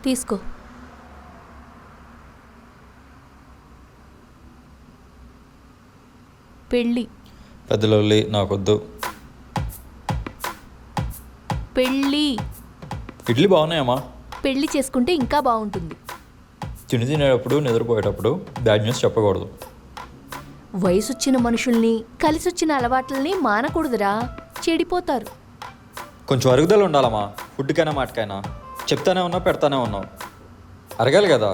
తీసుకో. పెళ్ళి. పెద్దలొల్లి నాకొద్దు. పెళ్ళి. ఇడ్లీ బాగున్నాయమ్మా. పెళ్ళి చేసుకుంటే ఇంకా బాగుంటుంది. తినేటప్పుడు నిద్రపోయేటప్పుడు బ్యాడ్ న్యూస్ చెప్పకూడదు. వయసొచ్చిన మనుషుల్ని కలిసొచ్చిన అలవాట్లని మానకూడదురా, చెడిపోతారు. కొంచెం అరుగుదల ఉండాలమ్మా, ఫుడ్కైనా మాటకైనా. చెప్తానే ఉన్నావు, పెడతానే ఉన్నావు, అరగాలి కదా.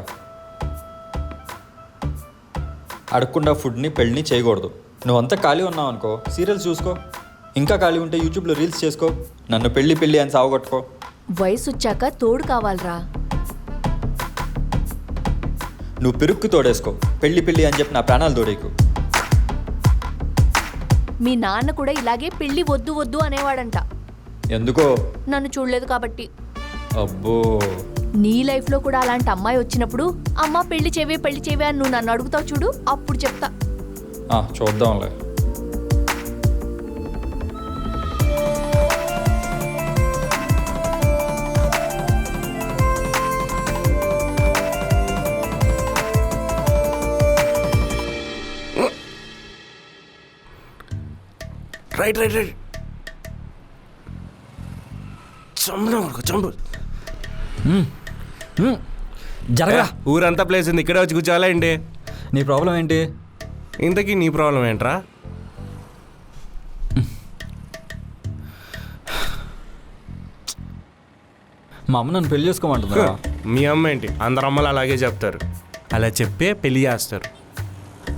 అడగకుండా ఫుడ్ని పెళ్ళిని చేయకూడదు. నువ్వంతా ఖాళీ ఉన్నావు అనుకో, సీరియల్స్ చూసుకో. ఇంకా ఖాళీ ఉంటే యూట్యూబ్లో రీల్స్ చేసుకో. నన్ను పెళ్ళి పెళ్ళి అని సావగొట్టుకో. వయసొచ్చాక తోడు కావాలరా. నువ్వు పెరుక్కు తోడేసుకో. పెళ్ళి పెళ్ళి అని చెప్పి నా ప్రాణాలు తోడేకు. మీ నాన్న కూడా ఇలాగే పెళ్ళి వద్దు వద్దు అనేవాడంట. ఎందుకో? నన్ను చూడలేదు కాబట్టి. అబ్బో, నీ లైఫ్లో కూడా అలాంటి అమ్మాయి వచ్చినప్పుడు అమ్మ పెళ్లి చేవే అని నువ్వు నన్ను అడుగుతావు చూడు, అప్పుడు చెప్తా. చూద్దాంలే. రైట్ రైట్ రైట్ చంపు జరగరా. ఊరంతా ప్లేస్ ఉంది, ఇక్కడే వచ్చి కూర్చోవాలా ఏంటి? నీ ప్రాబ్లం ఏంటి? ఇంతకీ నీ ప్రాబ్లం ఏంట్రా? మా అమ్మ నన్ను పెళ్లి చేసుకోమంటుందా? మీ అమ్మ ఏంటి, అందరు అమ్మలు అలాగే చెప్తారు. అలా చెప్పే పెళ్లి చేస్తారు.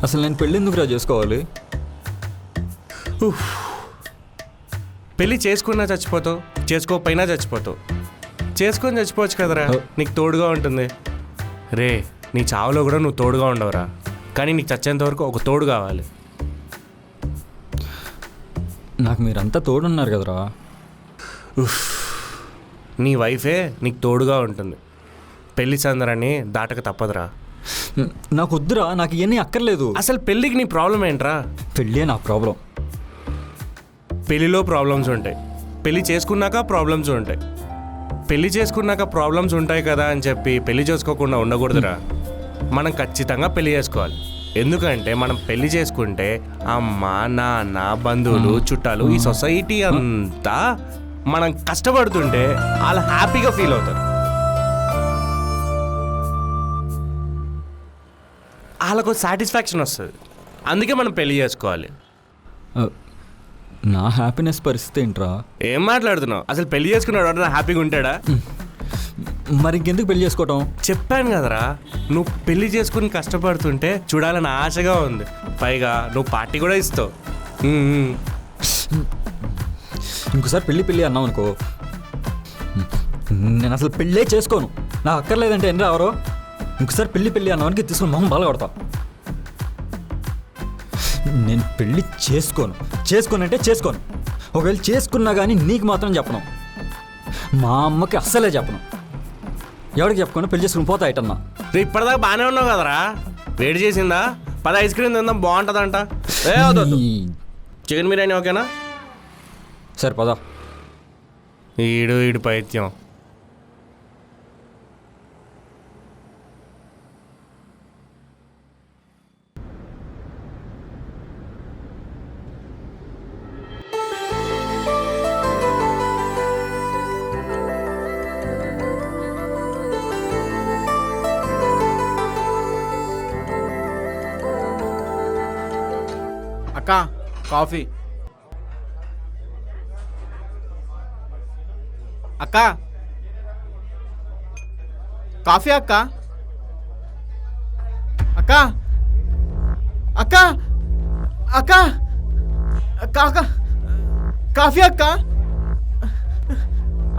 అసలు నేను పెళ్ళి ఎందుకురా చేసుకోవాలి? పెళ్ళి చేసుకున్నా చచ్చిపోతావు, చేసుకోకపోయినా చచ్చిపోతావు. చేసుకొని చచ్చిపోవచ్చు కదరా, నీకు తోడుగా ఉంటుంది. రే, నీ చావులో కూడా నువ్వు తోడుగా ఉండవురా, కానీ నీకు చచ్చేంత వరకు ఒక తోడు కావాలి. నాకు మీరంతా తోడున్నారు కదరా. నీ వైఫే నీకు తోడుగా ఉంటుంది. పెళ్లి సందరాన్ని దాటక తప్పదురా. నాకు వద్దురా, నాకు ఇవన్నీ అక్కర్లేదు. అసలు పెళ్ళికి నీ ప్రాబ్లం ఏంట్రా? పెళ్ళే నా ప్రాబ్లం. పెళ్ళిలో ప్రాబ్లమ్స్ ఉంటాయి, పెళ్ళి చేసుకున్నాక ప్రాబ్లమ్స్ ఉంటాయి. పెళ్ళి చేసుకున్నాక ప్రాబ్లమ్స్ ఉంటాయి కదా అని చెప్పి పెళ్లి చేసుకోకుండా ఉండకూడదురా. మనం ఖచ్చితంగా పెళ్లి చేసుకోవాలి. ఎందుకంటే మనం పెళ్లి చేసుకుంటే అమ్మ, నాన్న, బంధువులు, చుట్టాలు, ఈ సొసైటీ అంతా మనం కష్టపడుతుంటే వాళ్ళు హ్యాపీగా ఫీల్ అవుతారు. వాళ్ళకు సాటిస్ఫాక్షన్ వస్తుంది. అందుకే మనం పెళ్లి చేసుకోవాలి. నా హ్యాపీనెస్ పరిస్థితి ఏంట్రా? ఏం మాట్లాడుతున్నావు? అసలు పెళ్లి చేసుకున్నాడు హ్యాపీగా ఉంటాడా? మరి ఇంకెందుకు పెళ్లి చేసుకోవటం? చెప్పాను కదరా, నువ్వు పెళ్లి చేసుకుని కష్టపడుతుంటే చూడాలని ఆశగా ఉంది. పైగా నువ్వు పార్టీ కూడా ఇస్తావు. ఇంకోసారి పెళ్ళి అన్నావు అనుకో, నేను అసలు పెళ్ళే చేసుకోను. నాకు అక్కర్లేదంటే ఎన్ని రావరో. ఇంకోసారి పెళ్ళి అన్నానికి తీసుకుని మొహం బాగా కొడతా. నేను పెళ్ళి చేసుకోనంటే చేసుకోను. ఒకవేళ చేసుకున్నా కానీ నీకు మాత్రం చెప్పను, మా అమ్మకి అస్సలే చెప్పను. ఎవరికి చెప్పకుండా పెళ్లి చేసుకుని పోతా ఇటన్నా. ఇప్పటిదాకా బాగానే ఉన్నావు కదరా, వేడి చేసిందా? 10 ఐస్ క్రీమ్ తిందాం, బాగుంటుందంట. చికెన్ బిర్యానీ ఓకేనా? సరే పదా. ఈడు పైత్యం. అక్క కాఫీ. అక్క కాఫీ. అక్క అక్క అక్క అక్క అక్క కాఫీ. అక్క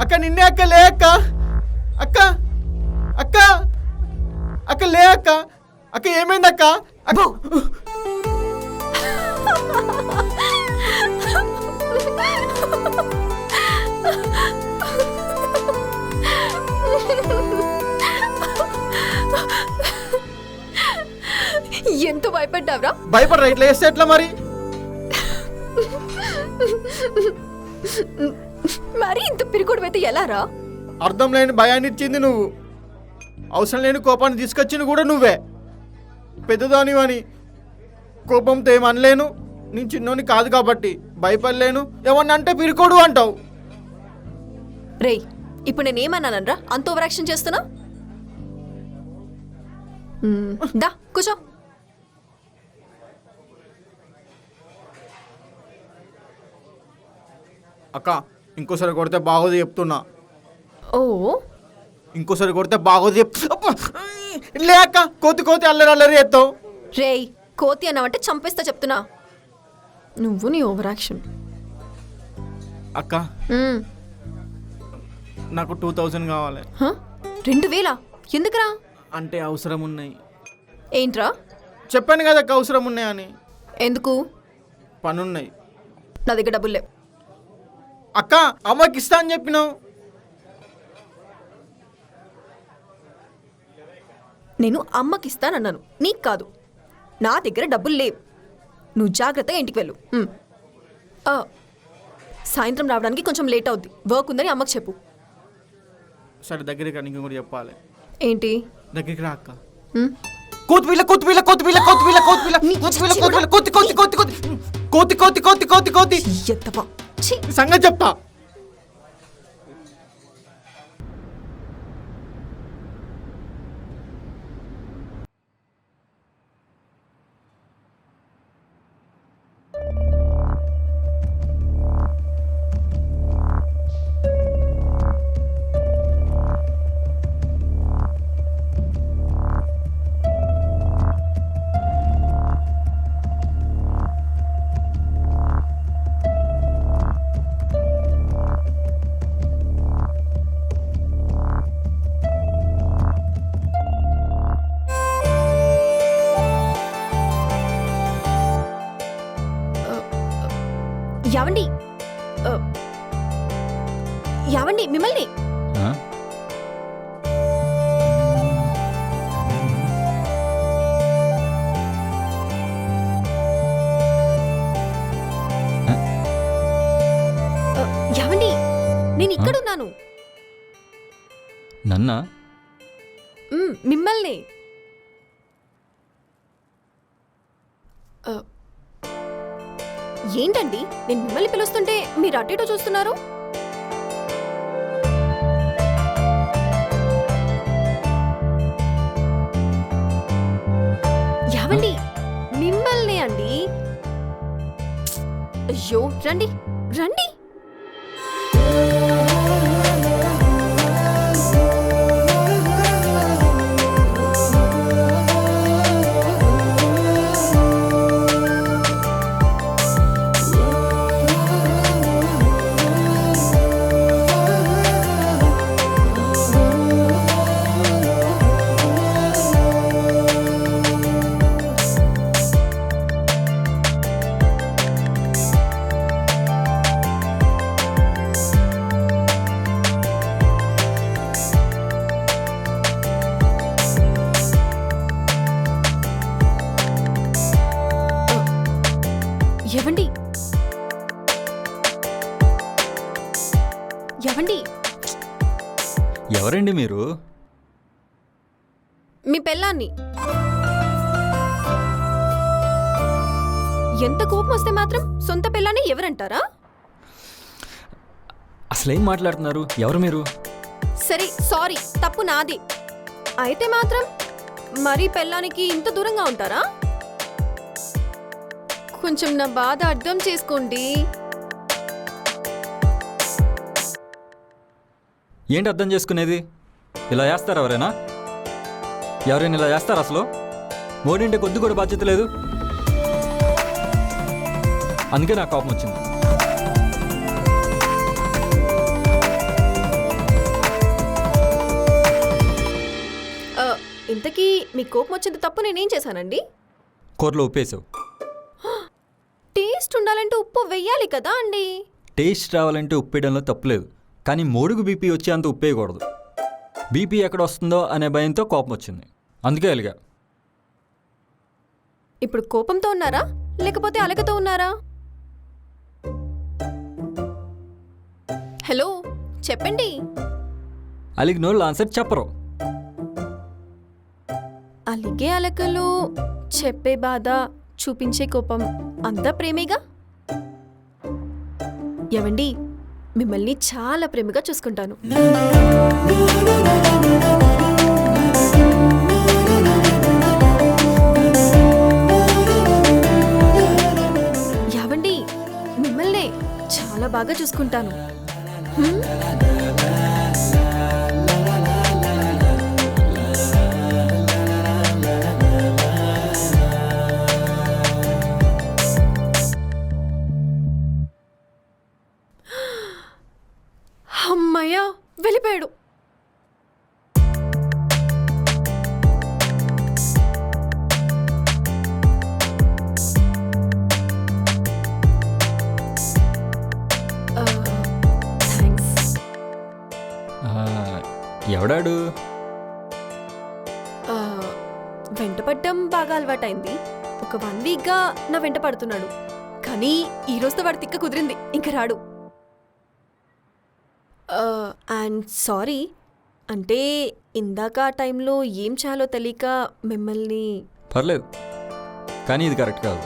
అక్క నిన్నే అక్క, లే అక్క. అక్క అక్క అక్క లే అక్క. అక్క ఏమైంది అక్క? ఎంత భయపడ్డావురా? భయపడరా, ఇట్లా వేస్తే ఎట్లా మరి? మరి ఇంత పిరికొడు అయితే ఎలా రా? అర్థం లేని భయాన్ని ఇచ్చింది నువ్వు. అవసరం లేని కోపాన్ని తీసుకొచ్చింది కూడా నువ్వే. పెద్దదానివని కోపంతో ఏమనలేను, నేను చిన్నోని కాదు కాబట్టి భయపడలేను, ఏమన్నా అంటే పిరికోడు అంటావు. రేయ్ ఇప్పుడు నేనేమన్నానరా అంత ఓవర్ యాక్షన్ చేస్తున్నా? దా కూర్చో. అక్క ఇంకోసారి కొడితే బాగోదు చెప్తున్నా. ఓ ఇంకోసారి కొడితే బాగోదు లే అక్క, కోతి కోతి అల్లరి అల్లరి చేస్తావు. రేయ్ కోతి అన్నావంటే చంపేస్తా చెప్తున్నా. నువ్వు నీ ఓవర్ యాక్షన్. అక్క నాకు 2000 కావాలి. 2000 ఎందుకురా? అంటే అవసరం ఉన్నాయి. ఏంట్రా? చెప్పాను కదా అక్క అవసరం ఉన్నాయని. ఎందుకు? పనున్నాయి. నా దగ్గర డబ్బులు లేవు. అక్క అమ్మకి ఇస్తా అని చెప్పినావు. నేను అమ్మకి ఇస్తానన్నాను, నీకు కాదు. నా దగ్గర డబ్బులు లేవు. నువ్వు జాగ్రత్తగా ఇంటికి వెళ్ళు. సాయంత్రం రావడానికి కొంచెం లేట్ అవుద్ది, వర్క్ ఉందని అమ్మకి చెప్పు. సరే దగ్గరికి రా, నీకు కూడా చెప్పాలి. ఏంటి? దగ్గరికి రా అక్క. కోతిపిల్ల కోతిపిల్ల కోతిపిల్ల కోతిపిల్ల కోతిపిల్ల కోతిపిల్ల కోతిపిల్ల కోతి కోతి కోతి కోతి కోతి కోతి కోతి కోతి కోతి ఎత్తవా ఛీ. సంగతి చెప్తా. యావండి యావండి మిమ్మల్ని. ఆ? యావండి నేను ఇక్కడున్నాను. నన్నా? మిమ్మల్ని. ఏంటండి నేను మిమ్మల్ని పిలుస్తుంటే మీరు అటు ఇటు చూస్తున్నారు? యావండి మిమ్మల్ని అండి. అయ్యో రండి రండి. ఎవండి ఎవండి ఎవరండి మీరు? మీ పెళ్ళాన్ని. ఎంత కోపం వస్తే మాత్రం సొంత పెళ్ళాన్ని ఎవరంటారా? అసలేం మాట్లాడుతున్నారు? ఎవరు మీరు? సరే సారీ, తప్పు నాది. అయితే మాత్రం మరీ పెళ్ళానికి ఇంత దూరంగా ఉంటారా? కొంచెం నా బాధ అర్థం చేసుకోండి. ఏంటి అర్థం చేసుకునేది? ఇలా చేస్తారు ఎవరైనా? ఎవరైనా ఇలా చేస్తారు అసలు? మోడింటే కొద్ది కూడా బాధ్యత లేదు. అందుకే నాకు కోపం వచ్చింది. ఇంతకీ మీ కోపం వచ్చేంత తప్పు నేనేం చేశానండి? కూరలో ఉప్పేసావు. టేస్ట్ ఉండాలంటే ఉప్పు వెయ్యాలి కదా అండి. టేస్ట్ రావాలంటే ఉప్పేయడంలో తప్పులేదు, కానీ మోడుగు బీపీ వచ్చేంత ఉప్పేయకూడదు. బీపీ ఎక్కడ వస్తుందో అనే భయంతో కోపం వచ్చింది, అందుకే అలిగా. ఇప్పుడు కోపంతో ఉన్నారా లేకపోతే అలకతో ఉన్నారా? హలో చెప్పండి. అలిగినోళ్ళు ఆన్సర్ చెప్పరు. అడిగే అలకలు, చెప్పే బాధ, చూపించే కోపం అంతా ప్రేమేగా. ఏవండి, మిమ్మల్ని చాలా ప్రేమగా చూసుకుంటాను. యావండి, మిమ్మల్నే చాలా బాగా చూసుకుంటాను. హ్మ్? అమ్మయ్యా, వెళ్ళిపోయాడు. థ్యాంక్స్. ఎవడాడు? వెంటపడ్డం బాగా అలవాటైంది. ఒక 1 వీక్గా నా వెంట పడుతున్నాడు. కానీ ఈ రోజుతో వాడి తిక్క కుదిరింది, ఇంక రాడు. అండ్ సారీ, అంటే ఇందాక ఆ టైంలో ఏం చేయాలో తెలియక మిమ్మల్ని. పర్లేదు, కానీ ఇది కరెక్ట్ కాదు.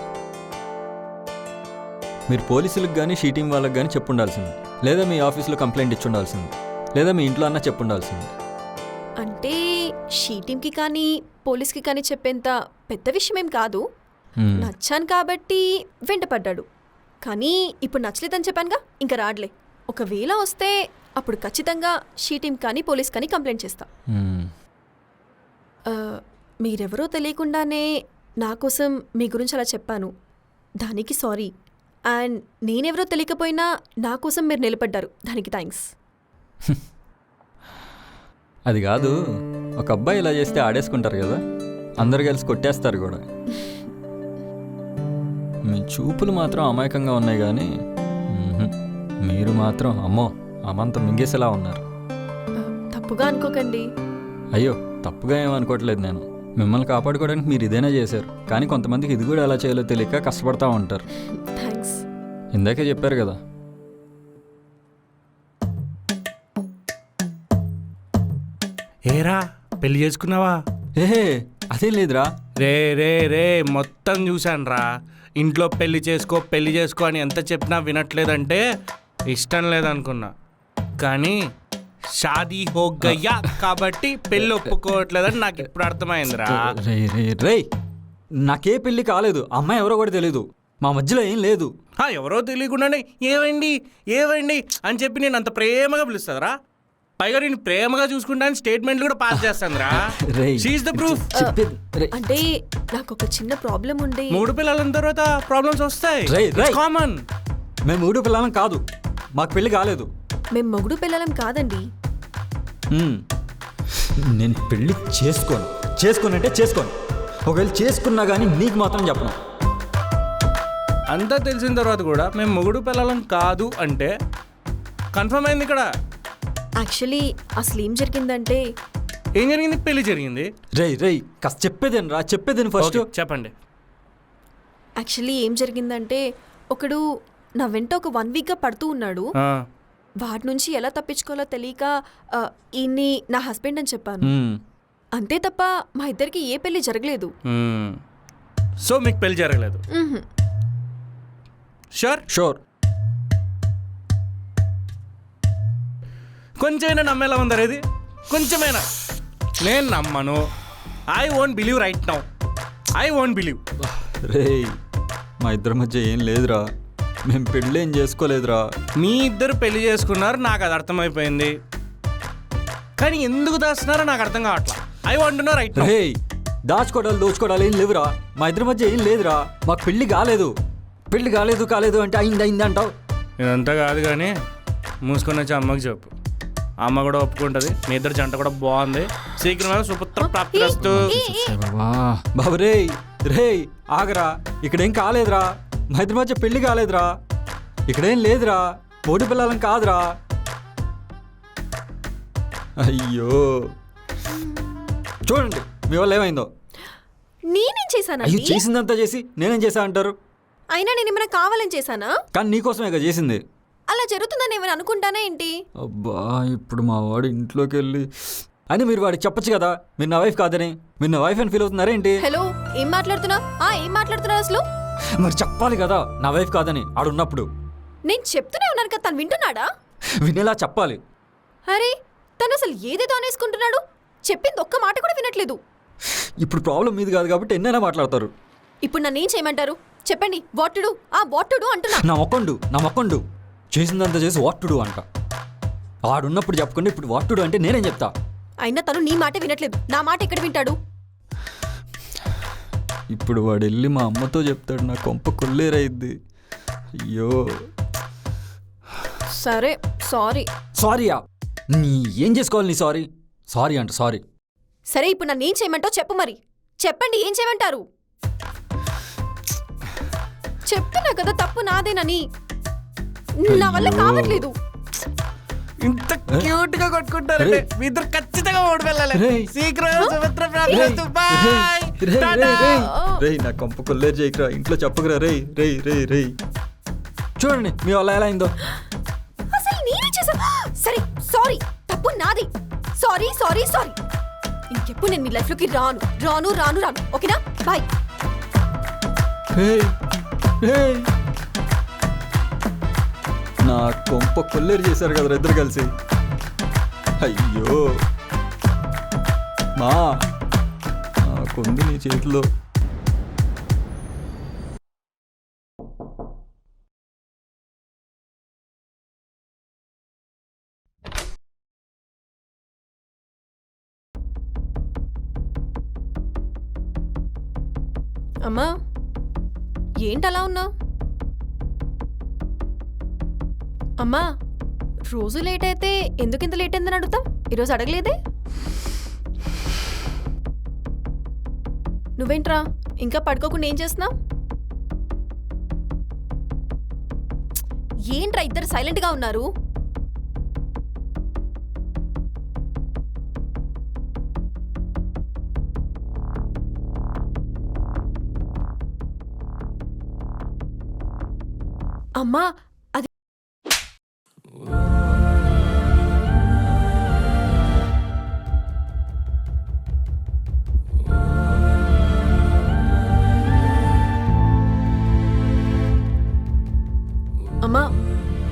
మీరు పోలీసులకు కానీ షీటింగ్ వాళ్ళకి కానీ చెప్పుండాల్సింది, లేదా మీ ఆఫీస్లో కంప్లైంట్ ఇచ్చుండాల్సింది, లేదా మీ ఇంట్లో అన్నా చెప్పుండాల్సింది. అంటే షీటింగ్కి కానీ పోలీస్కి కానీ చెప్పేంత పెద్ద విషయమేం కాదు. నచ్చాను కాబట్టి వెంటపడ్డాడు. కానీ ఇప్పుడు నచ్చలేదని చెప్పానుగా, ఇంకా రాడ్లే. ఒకవేళ వస్తే అప్పుడు ఖచ్చితంగా షీటింగ్ కానీ పోలీస్ కానీ కంప్లైంట్ చేస్తా. మీరెవరో తెలియకుండానే నా కోసం మీ గురించి అలా చెప్పాను, దానికి సారీ. అండ్ నేనెవరో తెలియకపోయినా నా కోసం మీరు నిలబడ్డారు, దానికి థ్యాంక్స్. అది కాదు, ఒక అబ్బాయి ఇలా చేస్తే ఆడేసుకుంటారు కదా, అందరు కలిసి కొట్టేస్తారు కూడా. మీ చూపులు మాత్రం అమాయకంగా ఉన్నాయి కానీ మీరు మాత్రం అమ్మో అమంత మింగేసేలా ఉన్నారు. తప్పుగా అనుకోకండి. అయ్యో, తప్పుగా ఏమనుకోవట్లేదు నేను. మిమ్మల్ని కాపాడుకోవడానికి మీరు ఇదేనా చేశారు, కానీ కొంతమందికి ఇది కూడా ఎలా చేయాలో తెలియక కష్టపడతా ఉంటారు. థ్యాంక్స్. ఇందాకే చెప్పారు కదా. ఏరా, పెళ్లి చేసుకున్నావా? ఏహే, అదేం లేదురా. రే రే రే మొత్తం చూశాను రా. ఇంట్లో పెళ్లి చేసుకో అని ఎంత చెప్పినా వినట్లేదంటే ఇష్టం లేదనుకున్నా. కానీ షాదీ హో గయ్యా కాబట్టి పెళ్ళి ఒప్పుకోవట్లేదని నాకు ఇప్పుడు అర్థమైందిరా. రే రే రే, నాకే పెళ్ళి కాలేదు, అమ్మాయి ఎవరో కూడా తెలీదు, మా మధ్యలో ఏం లేదు. ఎవరో తెలియకుండానే ఏవండి అని చెప్పి నేను అంత ప్రేమగా పిలుస్తుందిరా. పైగా నేను ప్రేమగా చూసుకుంటాను స్టేట్మెంట్లు కూడా పాస్ చేస్తానురా. She's the proof. అంటే నాకు ఒక చిన్న ప్రాబ్లం ఉండి. 3 పిల్లల తర్వాత ప్రాబ్లమ్స్ వస్తాయి, కామన్. మేము 3 పిల్లలం కాదు, మాకు పెళ్లి కాలేదు. మేము మొగుడు పిల్లలం కాదండి. నేను పెళ్లి చేసుకోనంటే చేసుకోను. ఒకవేళ చేసుకున్నా కానీ నీకు మాత్రం చెప్పను. అంతా తెలిసిన తర్వాత కూడా మేము మొగుడు పిల్లలం కాదు అంటే కన్ఫర్మ్ అయింది ఇక్కడ. యాక్చువల్లీ అసలు ఏం జరిగిందంటే. ఏం జరిగింది? పెళ్లి జరిగింది. రేయ్ కాస్త చెప్పేదేను ఫస్ట్. చెప్పండి. యాక్చువల్లీ ఏం జరిగిందంటే, ఒకడు నా వెంట ఒక 1 వీక్గా పడుతూ ఉన్నాడు. వాటి నుంచి ఎలా తప్పించుకోవాలో తెలియక ఈయన్ని నా హస్బెండ్ అని చెప్పాను. అంతే తప్ప మా ఇద్దరికి ఏ పెళ్లి జరగలేదు. సో మీకు పెళ్లి జరగలేదు? షూర్. కొంచెమైనా నమ్మేలా ఉందా? ఇది కొంచెమైనా. నేను నమ్మను. I won't believe right now. I won't believe. రేయ్, మా ఇద్దరి మధ్య ఏం లేదురా, మేము పెళ్ళి ఏం చేసుకోలేదురా. మీ ఇద్దరు పెళ్లి చేసుకున్నారు, నాకు అది అర్థమైపోయింది. కానీ ఎందుకు దాస్తున్నారో నాకు అర్థం కావట్లా. I want to know right now. రేయ్, దోచుకోవడాలు ఏం లేవురా, మా ఇద్దరి మధ్య ఏం లేదురా. మాకు పెళ్ళి కాలేదు అంటే అయింది అంటావు. ఇదంతా కాదు కానీ మూసుకొని వచ్చి అమ్మకి చెప్పు. అమ్మ కూడా ఒప్పుకుంటుంది. మీ ఇద్దరు జంట కూడా బాగుంది. శీఘ్రమే సుపుత్ర ప్రాప్తిరస్తు. బాబు రేయ్ ఆగరా, ఇక్కడేం కాలేదురా, మా ఇద్దరి మధ్య పెళ్లి కాలేదురా, ఇక్కడేం లేదురా, 3 పిల్లలం కాదురా. అయ్యో, చూడండి మీ వల్ల ఏమైందో. నేనేం చేశాను? అయ్యో, చేసిందంతా చేసి నేనేం చేశా అంటారు. అయినా నేను ఏమైనా కావాలని చేశానా? కానీ నీకోసమే కదా చేసింది. అలా జరుగుతుందని ఏమైనా అనుకుంటానా ఏంటి? అబ్బా, ఇప్పుడు మా వాడు ఇంట్లోకి వెళ్ళి అని మీరు వాడికి చెప్పొచ్చు కదా మీరు నా వైఫ్ కాదని. మీరు నా వైఫ్ అని ఫీల్ అవుతున్నారా ఏంటి? హలో, ఏం మాట్లాడుతున్నా? ఏం మాట్లాడుతున్నా అసలు? మరి చెప్పాలి కదా నా వైఫ్ కాదని ఆడున్నప్పుడు. నేను చెప్తూనే ఉన్నాను కదా, తను వింటున్నాడా? వినేలా చెప్పాలి. అరే, తను అసలు ఏదేదో అనేసుకుంటున్నాడు. చెప్పింది ఒక్క మాట కూడా వినట్లేదు. ఇప్పుడు ప్రాబ్లం మీది కాదు కాబట్టి ఎన్నైనా మాట్లాడతారు. ఇప్పుడు నన్ను ఏం చేయమంటారు చెప్పండి? వాటుడు అంటున్నా. నా మొక్కండు చేసిందంతా చేసి వాట్టుడు అంట. ఆడున్నప్పుడు చెప్పకుండా ఇప్పుడు వాట్టుడు అంటే నేనేం చెప్తా? అయినా తను నీ మాట వినట్లేదు. నా మాట ఎక్కడ వింటాడు? ఇప్పుడు వాడు వెళ్ళి మా అమ్మతో చెప్తాడు, నా కొంప కొల్లేరైద్ది. అయ్యో సరే, సారీ. సారీయా? నీ ఏం చేసుకోవాలి నీ సారీ అంట సారీ. సరే, ఇప్పుడు నన్ను ఏం చేయమంటావు చెప్పు మరి. చెప్పండి, ఏం చేయమంటారు? చెప్తున్నా కదా తప్పు నాదేనని. నా వల్ల కావట్లేదు. ఇంత క్యూట్ గా కొట్టుకుంటారంటే రేయ్. మీ ఇద్దరు ఖచ్చితంగా ఓడి వెళ్ళాలి. రేయ్. శీఘ్రం సుమిత్ర ప్రాప్తిరస్తు. బాయ్. టాటా. రేయ్ నా కొంప కొల్లేరు చేయకురా, ఇంట్లో చెప్పకురా. రేయ్ చూడండి మీ వల్ల ఎలా అయిందో. అసలు నేనే చేసా. సరే, సారీ, తప్పు నాది. సారీ. ఇంకెప్పుడు నేను మీ లైఫ్ లోకి రాను. ఓకేనా? బాయ్. రేయ్. నా కొంప కొల్లేరు చేశారు కదరా ఇద్దరు కలిసి. అయ్యో నాకుంది నీ చేతిలో. అమ్మా, ఏంటలా ఉన్నావు? అమ్మా, రోజు లేట్ అయితే ఎందుకింత లేట్ అయిందని అడుగుతాం. ఈరోజు అడగలేదే? నువ్వేంట్రా ఇంకా పడుకోకుండా ఏం చేస్తున్నావు? ఏంట్రా ఇద్దరు సైలెంట్గా ఉన్నారు? అమ్మా, అది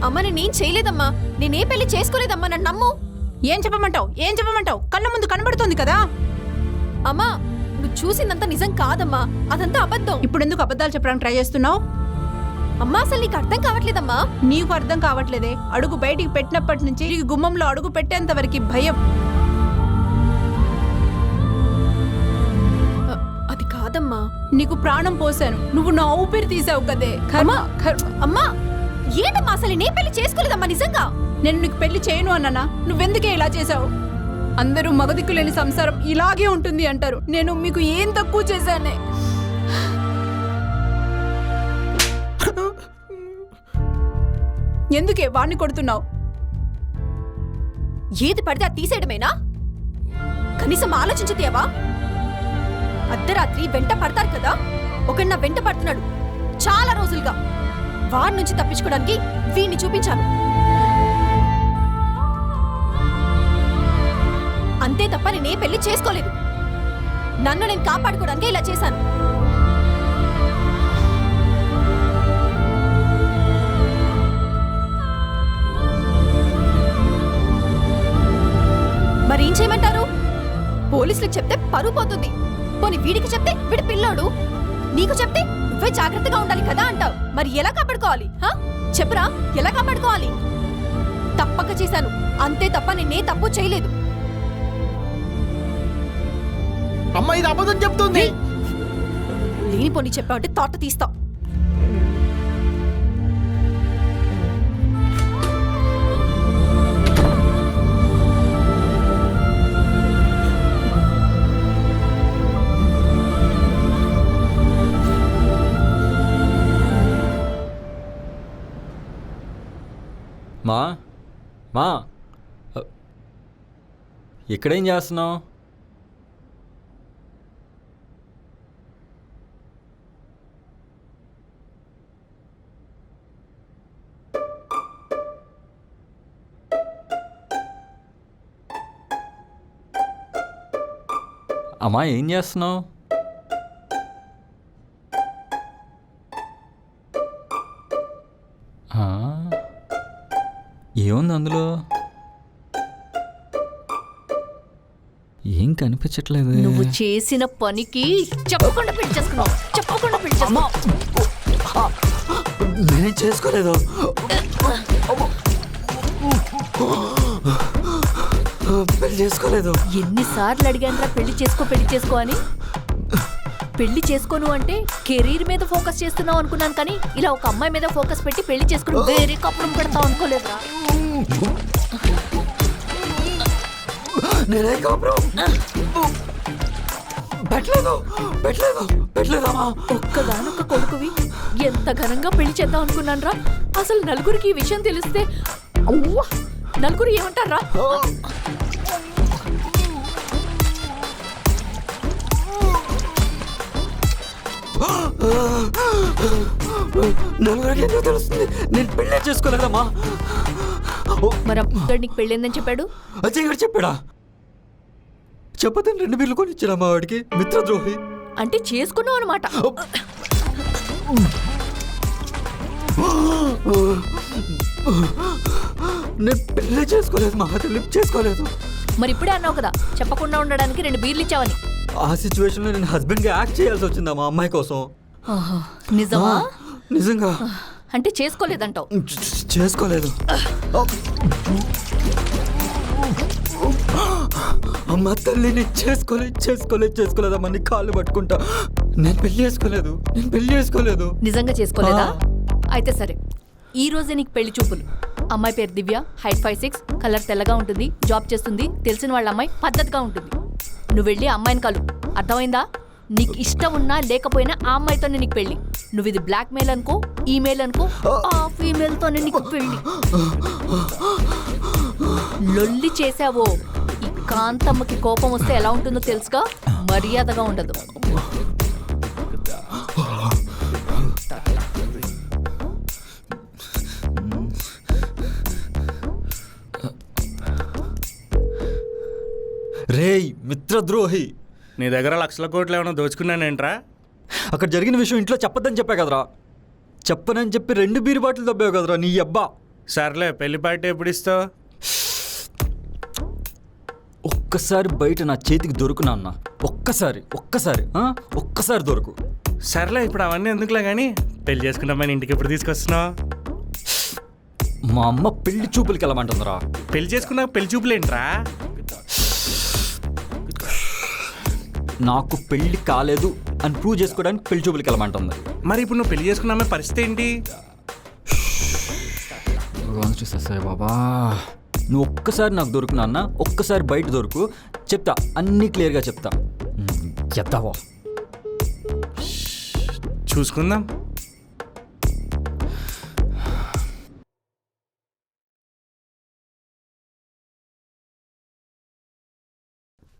అమ్మా నేనేం చేయలేదమ్మా. నేనే పెళ్లి చేసుకోలేదమ్మా, నన్ను నమ్ము. ఏం చెప్పమంటావు? కళ్ళ ముందు కనబడుతోంది కదా. అమ్మా, నువ్వు చూసిందంతా నిజం కాదమ్మా, అదంతా అబద్ధం. ఇప్పుడు ఎందుకు అబద్ధాలు చెప్పడానికి ట్రై చేస్తున్నావు? అమ్మా, అసలు నీకు అర్థం కావట్లేదమ్మా. నీకు అర్థం కావట్లేదే. అడుగు బయటికి పెట్టినప్పటి నుంచి నీకు గుమ్మంలో అడుగు పెట్టేంత వరకు భయం. అది కాదమ్మా. నీకు ప్రాణం పోసాను, నువ్వు నా ఊపిరి తీసావు కదే. అమ్మా, ఏంటమ్మా అసలు నే పెళ్లి చేసుకోలేదమ్మా నిజంగా. నేను నీకు పెళ్లి చేయను అన్నానా? నువ్వెందుకే ఇలా చేసావు? అందరూ మగదిక్కులేని సంసారం ఇలాగే ఉంటుంది అంటారు. నేను మీకు ఏం తక్కువ చేశానే? ఎందుకే వాణ్ణి కొడుతున్నావు? ఏది పడితే అది తీసేయడమేనా? కనీసం ఆలోచించుతేవా? అర్ధరాత్రి వెంట పడతారు కదా. ఒకడు నా వెంట పడుతున్నాడు చాలా రోజులుగా. వాడి నుంచి తప్పించుకోవడానికి వీణ్ణి చూపించాను అంతే తప్ప నేనే పెళ్లి చేసుకోలేదు. నన్ను నేను కాపాడుకోవడానికి ఇలా చేశాను. మరేం చేయమంటారు? పోలీసులకు చెప్తే పరువు పోతుంది. పోనీ వీడికి చెప్తే వీడి పిల్లోడు. నీకు చెప్తే నువ్వే జాగ్రత్తగా ఉండాలి కదా అంటావు. మరి ఎలా కాపాడుకోవాలి? చెప్పురా, ఎలా కాపాడుకోవాలి? తప్పక చేశాను అంతే తప్ప నేనే తప్పు చేయలేదు. అమ్మ ఇది అబద్ధం చెప్తుంది. లేని పోనీ చెప్పావంటే తోట తీస్తావు. మా ఇక్కడేం చేస్తున్నావు? అమ్మా ఏం చేస్తున్నావు? ఏముంది అందులో? ఏం కనిపించట్లేదు. నువ్వు చేసిన పనికి చెప్పకుండా పెళ్లి చేసుకున్నావు. చెప్పకుండా పెళ్లి చేసుకున్నావు. నేనేం చేసుకోలేదు. పెళ్లి చేసుకోలేదు. ఎన్నిసార్లు అడిగానరా పెళ్లి చేసుకో అని. పెళ్లి చేసుకోను అంటే కెరీర్ మీద ఫోకస్ చేస్తున్నావు అనుకున్నాను, కానీ ఇలా ఒక అమ్మాయి మీద ఫోకస్ పెట్టి పెళ్లి చేసుకుని వేరే కప్పులు పెడతావు అనుకోలేదురా. నేనే కాపురం పెట్టలేదమ్మా. ఒక్కగానొక్క కొడుకువి ఎంత ఘనంగా పెళ్లి చేద్దాం అనుకున్నాను రా. అసలు నలుగురికి ఈ విషయం తెలిస్తే నలుగురు ఏమంటారా? నలుగురికి ఎందుకు తెలుస్తుంది? నేను పెళ్ళే చేసుకోలేదమ్మా. మరి అప్పుడు నీకు పెళ్ళిందని చెప్పాడు. అజయ్ గారు చెప్పాడా? చెప్పదని 2 బీర్లు కొని ఇచ్చాడమ్మా వాడికి. మిత్రద్రోహి. అంటే చేసుకున్నావు అనమాట. నేను పెళ్ళే చేసుకోలేదు మా తల్లి, చేసుకోలేదు. మరి ఇప్పుడే అన్నావు కదా చెప్పకుండా ఉండడానికి 2 బీర్లు ఇచ్చావని. ఆ సిచ్యువేషన్లో నేను హస్బెండ్గా యాక్ట్ చేయాల్సి వచ్చిందమ్మా అమ్మాయి కోసం. నిజమా? నిజంగా. అంటే చేసుకోలేదంటావు. చేసుకోలేదు. అమ్మ తల్లిని చేసుకోలేదమ్మా. నీ కాళ్ళు పట్టుకుంటా. నేను పెళ్లి చేసుకోలేదు. నిజంగా చేసుకోలేదా? అయితే సరే, ఈ రోజే నీకు పెళ్లి చూపులు. అమ్మాయి పేరు దివ్య, హైట్ 5'6", కలర్ తెల్లగా ఉంటుంది, జాబ్ చేస్తుంది, తెలిసిన వాళ్ళ అమ్మాయి, పద్ధతిగా ఉంటుంది. నువ్వు వెళ్ళి అమ్మాయిని కలు. అర్థమైందా? నీకు ఇష్టం ఉన్నా లేకపోయినా ఆ అమ్మాయితోనే నీకు పెళ్లి. నువ్వు ఇది బ్లాక్ మెయిల్ అనుకో, ఈమెయిల్ అనుకో, ఆ ఫీమేల్ తోనే నీకు పెళ్లి. లొల్లి చేసావో ఈ కాంతమ్మకి కోపం వస్తే ఎలా ఉంటుందో తెలుసుగా. మర్యాదగా ఉండదు. రేయ్ మిత్రద్రోహి, నీ దగ్గర లక్షల కోట్లు ఏమైనా దోచుకున్నానేంట్రా? అక్కడ జరిగిన విషయం ఇంట్లో చెప్పొద్దని చెప్పా కదరా. చెప్పనని చెప్పి 2 బీరు బాటిల్ దబ్బావు కదరా నీ అబ్బా. సర్లే, పెళ్లి పార్టీ ఎప్పుడు ఇస్తావు? ఒక్కసారి బయట నా చేతికి దొరుకునా అన్న. ఒక్కసారి దొరుకు. సర్లే, ఇప్పుడు అవన్నీ ఎందుకులే కానీ పెళ్లి చేసుకుంటామని ఇంటికి ఎప్పుడు తీసుకొస్తున్నావు? మా అమ్మ పెళ్లి చూపులకి వెళ్ళమంటుందిరా. పెళ్లి చేసుకున్నాక పెళ్లి చూపులేంట్రా? నాకు పెళ్లి కాలేదు అని ప్రూవ్ చేసుకోవడానికి పెళ్లి చూపులకి వెళ్ళమంటుంది. మరి ఇప్పుడు నువ్వు పెళ్లి చేసుకున్నామే పరిస్థితి ఏంటి? చూసేస్తాయి బాబా. నువ్వు ఒక్కసారి నాకు దొరుకు నాన్న, ఒక్కసారి బయట దొరుకు. చెప్తా, అన్నీ క్లియర్గా చెప్తా. చెప్తావా? చూసుకుందాం.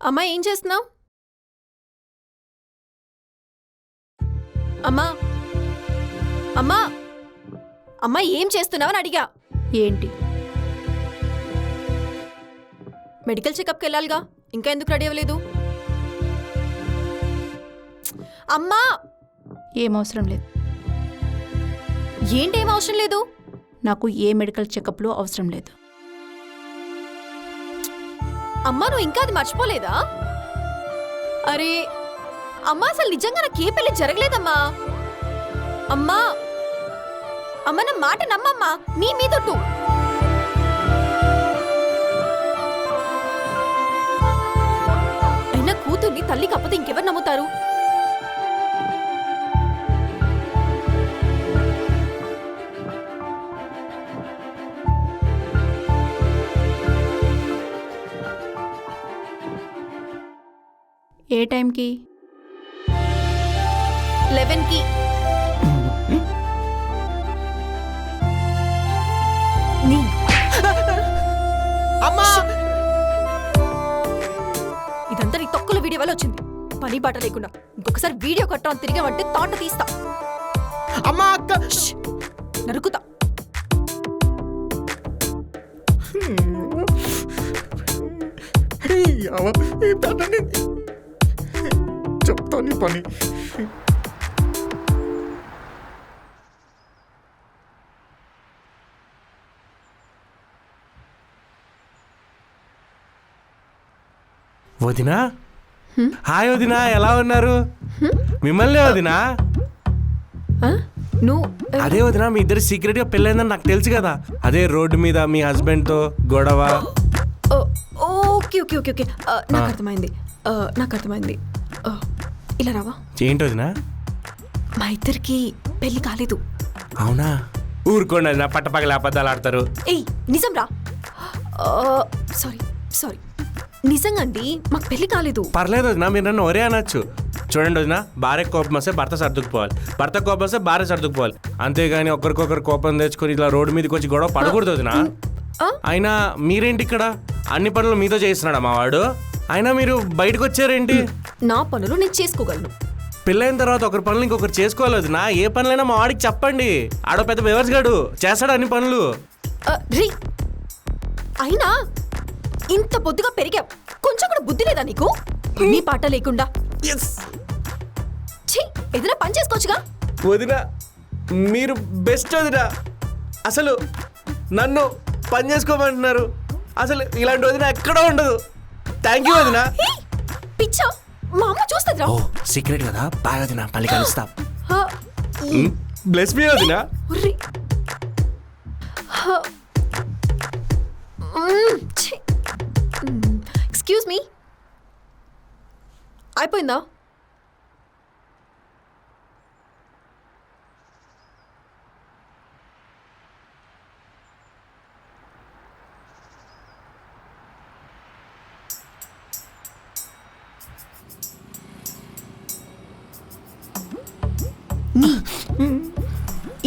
అమ్మా ఏం చేస్తున్నావు? అమ్మా అమ్మా అమ్మా ఏం చేస్తున్నావని అడిగా. ఏంటి? మెడికల్ చెకప్కి వెళ్ళాలిగా, ఇంకా ఎందుకు రెడీ అవ్వలేదు? అమ్మా ఏం అవసరం లేదు. ఏంటేం అవసరం లేదు? నాకు ఏ మెడికల్ చెకప్లు అవసరం లేదు. అమ్మా నువ్వు ఇంకా అది మర్చిపోలేదా? అరే అమ్మా, అసలు నిజంగా నాకు ఏ పెళ్లి జరగలేదమ్మా. అమ్మా అమ్మ నా మాట నమ్మమ్మా, నీ మీదొట్టు. అయినా కూతుర్ని తల్లి కాకపోతే ఇంకెవరు నమ్ముతారు? ఏ టైంకి? 11కి. అమ్మా! ఇదంతా నీ తొక్కల వీడియో వల్ల వచ్చింది. పని బాట లేకుండా ఇంకొకసారి వీడియో కట్టడం తిరిగామంటే తోట తీస్తా. అమ్మా అక్క! నరుకుతా. చెప్తా నీ పని. వదినా హాయ్ వదినా, ఎలా ఉన్నారు? మిమ్మల్ని వదినా. ఆ? నువ్వు అదే వదినా, మీ ఇద్దరు సీక్రెట్ గా పెళ్ళైందని నాకు తెలుసు కదా. అదే రోడ్డు మీద మీ హస్బెండ్ తో గొడవ. ఓ, ఓకే ఓకే ఓకే ఓకే నాకు అర్థమైంది. నాకు అర్థమైంది. ఇలా రావా? ఏంటి వదినా? మా ఇద్దరికి పెళ్లి కాలేదు. అవునా? ఊరుకోండి వదినా, పట్టపగల అబద్ధాలు ఆడతారు. ఏయ్ నిజం రా. సారీ సారీ, నిజంగా అండి మాకు పెళ్లి కాలేదు. పర్లేదు వదినా, మీరు నన్ను ఒరే అనొచ్చు. చూడండి వదినా, భార్య కోపం వస్తే భర్త సర్దుకుపోవాలి, భర్త కోపం వస్తే భార్య సర్దుకుపోవాలి. అంతేగాని ఒకరికొకరు కోపం తెచ్చుకొని ఇట్లా రోడ్డు మీదకి వచ్చి గొడవ పడకూడదు వదినా. అయినా మీరేంటి ఇక్కడ? అన్ని పనులు మీతో చేస్తున్నాడా మా వాడు? అయినా మీరు బయటకు వచ్చారేంటి? నా పనులు నేను చేసుకోగలను. పెళ్ళైన తర్వాత ఒకరి పనులు ఇంకొకరు చేసుకోవాలి వదినా. ఏ పనులైనా మా వాడికి చెప్పండి. ఆడో పెద్ద బెవర్స్ గాడు, చేస్తాడు అన్ని పనులు. రీ, అయినా ఇంత బొద్దుగా పెరిగావు, కొంచెం కూడా బుద్ధి లేదా నీకు? నీ పాట లేకుండా ఛీ, ఏదైనా పని చేసుకోవచ్చుగా. వదినా మీరు బెస్ట్ వదినా. అసలు నన్ను పని చేసుకోమంటున్నారు. అసలు ఇలాంటి వదిన ఎక్కడా ఉండదు. థ్యాంక్ యూ వదినా. పిచ్చా, మా అమ్మ చూస్తుందిరా. ఓ సీక్రెట్ కదా, బాగా వదినా, మళ్ళీ కలుస్తాం. బ్లెస్ మీ వదినా. ఎక్స్క్యూజ్ మీ, అయిపోయిందా?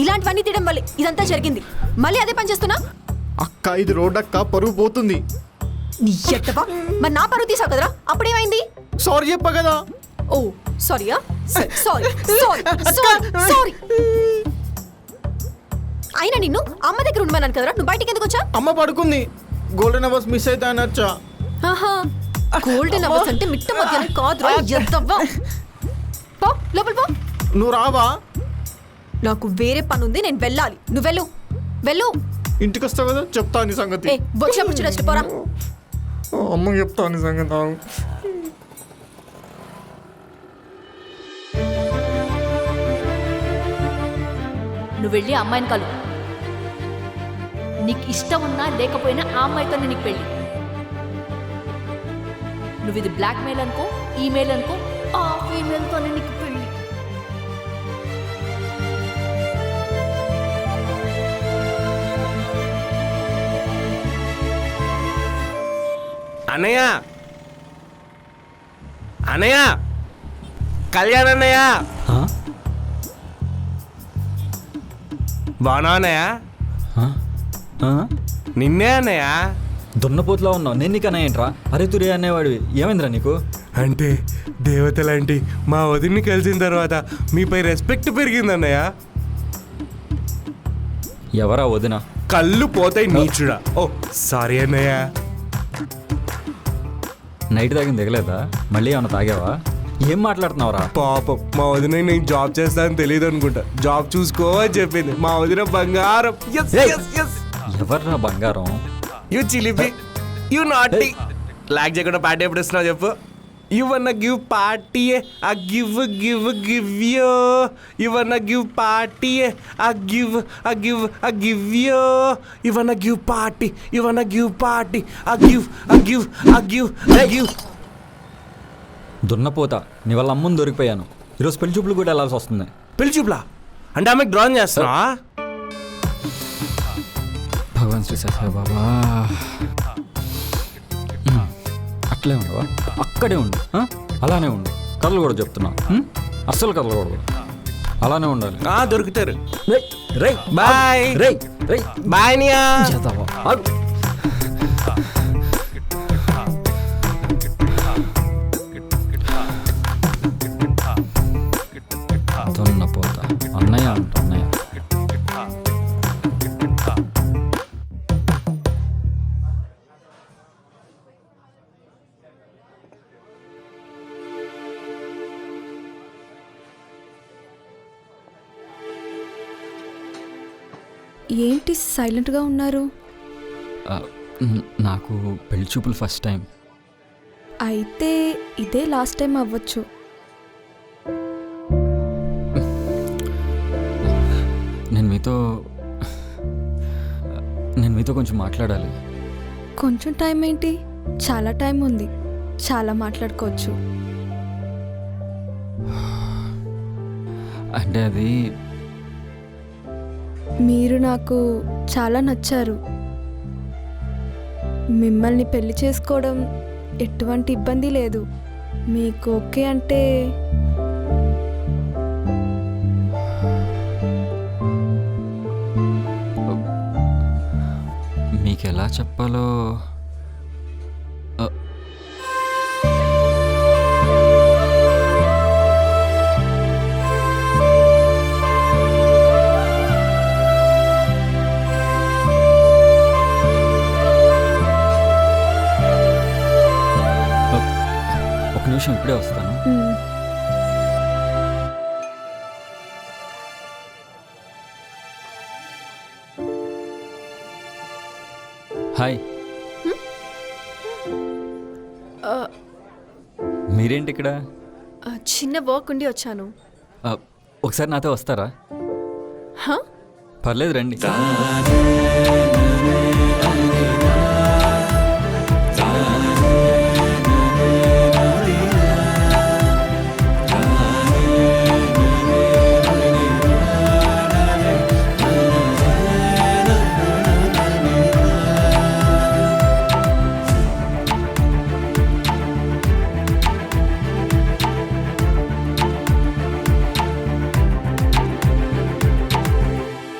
ఇలాంటివన్నీ తీయడం వల్లే ఇదంతా జరిగింది. మళ్ళీ అదే పని చేస్తున్నా? అక్క ఇది రోడ్ అక్క, పరువు పోతుంది. నీ ఎట్టవా? మరి నా పరువు తీసావు కదరా, అప్పుడేమైంది? సారీ చెప్ప కదా. ఓ సారీయా? Sorry sorry sorry sorry. అయినా నిన్ను అమ్మ దగ్గర ఉండమన్నాను కదరా, నువ్వు బయటికి ఎందుకు వచ్చా? అమ్మ పడుకుంది, గోల్డెన్ అవర్స్ మిస్ అయితే అనొచ్చా? ఆహా, గోల్డెన్ అవర్స్ అంటే మిట్ట మధ్యాహ్నం కాదురా, ఎద్దవ్వా. పో లోపల పో. నువ్వు రావా? నాకు వేరే పని ఉంది, నేను వెళ్ళాలి. నువ్వు వెళ్ళు వెళ్ళు. ఇంటికి వస్తావు కదా, చెప్తా నీ సంగతి. ఏ వచ్చినప్పుడు చూడొచ్చు, పోరా. అమ్మ చెప్తా నీ సంగతి. నువ్వు వెళ్ళి ఆ అమ్మాయిని కలు. నీకు ఇష్టం ఉన్నా లేకపోయినా ఆ అమ్మాయితోనే నీకు పెళ్ళి. నువ్వు ఇది బ్లాక్ మెయిల్ అనుకో, ఈమెయిల్ అనుకో, ఆ ఫీమేల్తోనే నీకు పెళ్ళి. అన్నయ్య, అన్నయ్య, కళ్యాణ్ అన్నయ్య, బాగున్నా అన్నయ్య? నిన్నే అన్నయ్య. దున్నపోతులా ఉన్నావు, నేను నీకు అన్నయ్యంట్రా. అరే తురే అనేవాడివి, ఏమైందిరా నీకు? అంటే దేవత లాంటి మా వదిన్ని కలిసిన తర్వాత మీపై రెస్పెక్ట్ పెరిగింది అన్నయ్య. ఎవరా వదిన? కళ్ళు పోతాయి నీచుడా. ఓ సారీ అన్నయ్య. నైట్ తాగింది దిగలేదా? మళ్ళీ ఏమన్నా తాగావా? ఏం మాట్లాడుతున్నావురా? పాపం మా వదిన నేను జాబ్ చేస్తానని తెలియదు అనుకుంటా, జాబ్ చూసుకో అని చెప్పింది. మా వదిన బంగారం. ఎవర్రా బంగారం? యూ చిలిపి, యూ నాటి. లాక్ చేయకుండా పార్టీ ఎప్పుడు ఇస్తున్నావు చెప్పు. యూ వన్న గివ్ పార్టీ, ఆ give give give you. You వన్న గివ్ పార్టీ, ఆ గివ్ ఆ గివ్ ఆ గివ్ యూ. యూ వన్న గివ్ పార్టీ, యూ వన్న గివ్ పార్టీ, ఆ గివ్ ఆ గివ్ ఆ గివ్ ఆ గివ్. దున్నపోతా, నీ వల్ల అమ్మని దొరికిపోయాను. ఈరోజు పెళ్లి చూపులు కూడా వెళ్ళాల్సి వస్తుంది. పెళ్లి చూపులా అంటే ఆమెకు డ్రాన్ చేస్తున్నా? భగవాన్ శ్రీ సాయి బాబా, అట్లే ఉండవా? అక్కడే ఉండు, అలానే ఉండు. కథలు కూడా చెప్తున్నా, అస్సలు కదలకూడదు, అలానే ఉండాలి. దొరుకుతారు. రేయ్ బాయ్. రేయ్ రేయ్ బాయ్ నియా. దున్నపోతా అన్నయ్య అంట, అన్నయ్య. ఏంటి సైలెంట్గా ఉన్నారు? నాకు పెళ్లి చూపులు ఫస్ట్ టైం. అయితే ఇదే లాస్ట్ టైం అవ్వచ్చు. నేను మీతో కొంచెం మాట్లాడాలి. కొంచెం టైం ఏంటి, చాలా టైం ఉంది, చాలా మాట్లాడుకోవచ్చు. అంటే అది మీరు నాకు చాలా నచ్చారు. మిమ్మల్ని పెళ్లి చేసుకోవడం ఎటువంటి ఇబ్బంది లేదు. మీకు ఓకే అంటే మీకు ఎలా చెప్పాలో ఒక నిమిషం, ఇప్పుడే వస్తాను. హాయ్. మీరేంటి ఇక్కడ? చిన్న వర్క్ ఉండి వచ్చాను. ఒకసారి నాతో వస్తారా? హా? పర్లేదు, రండి.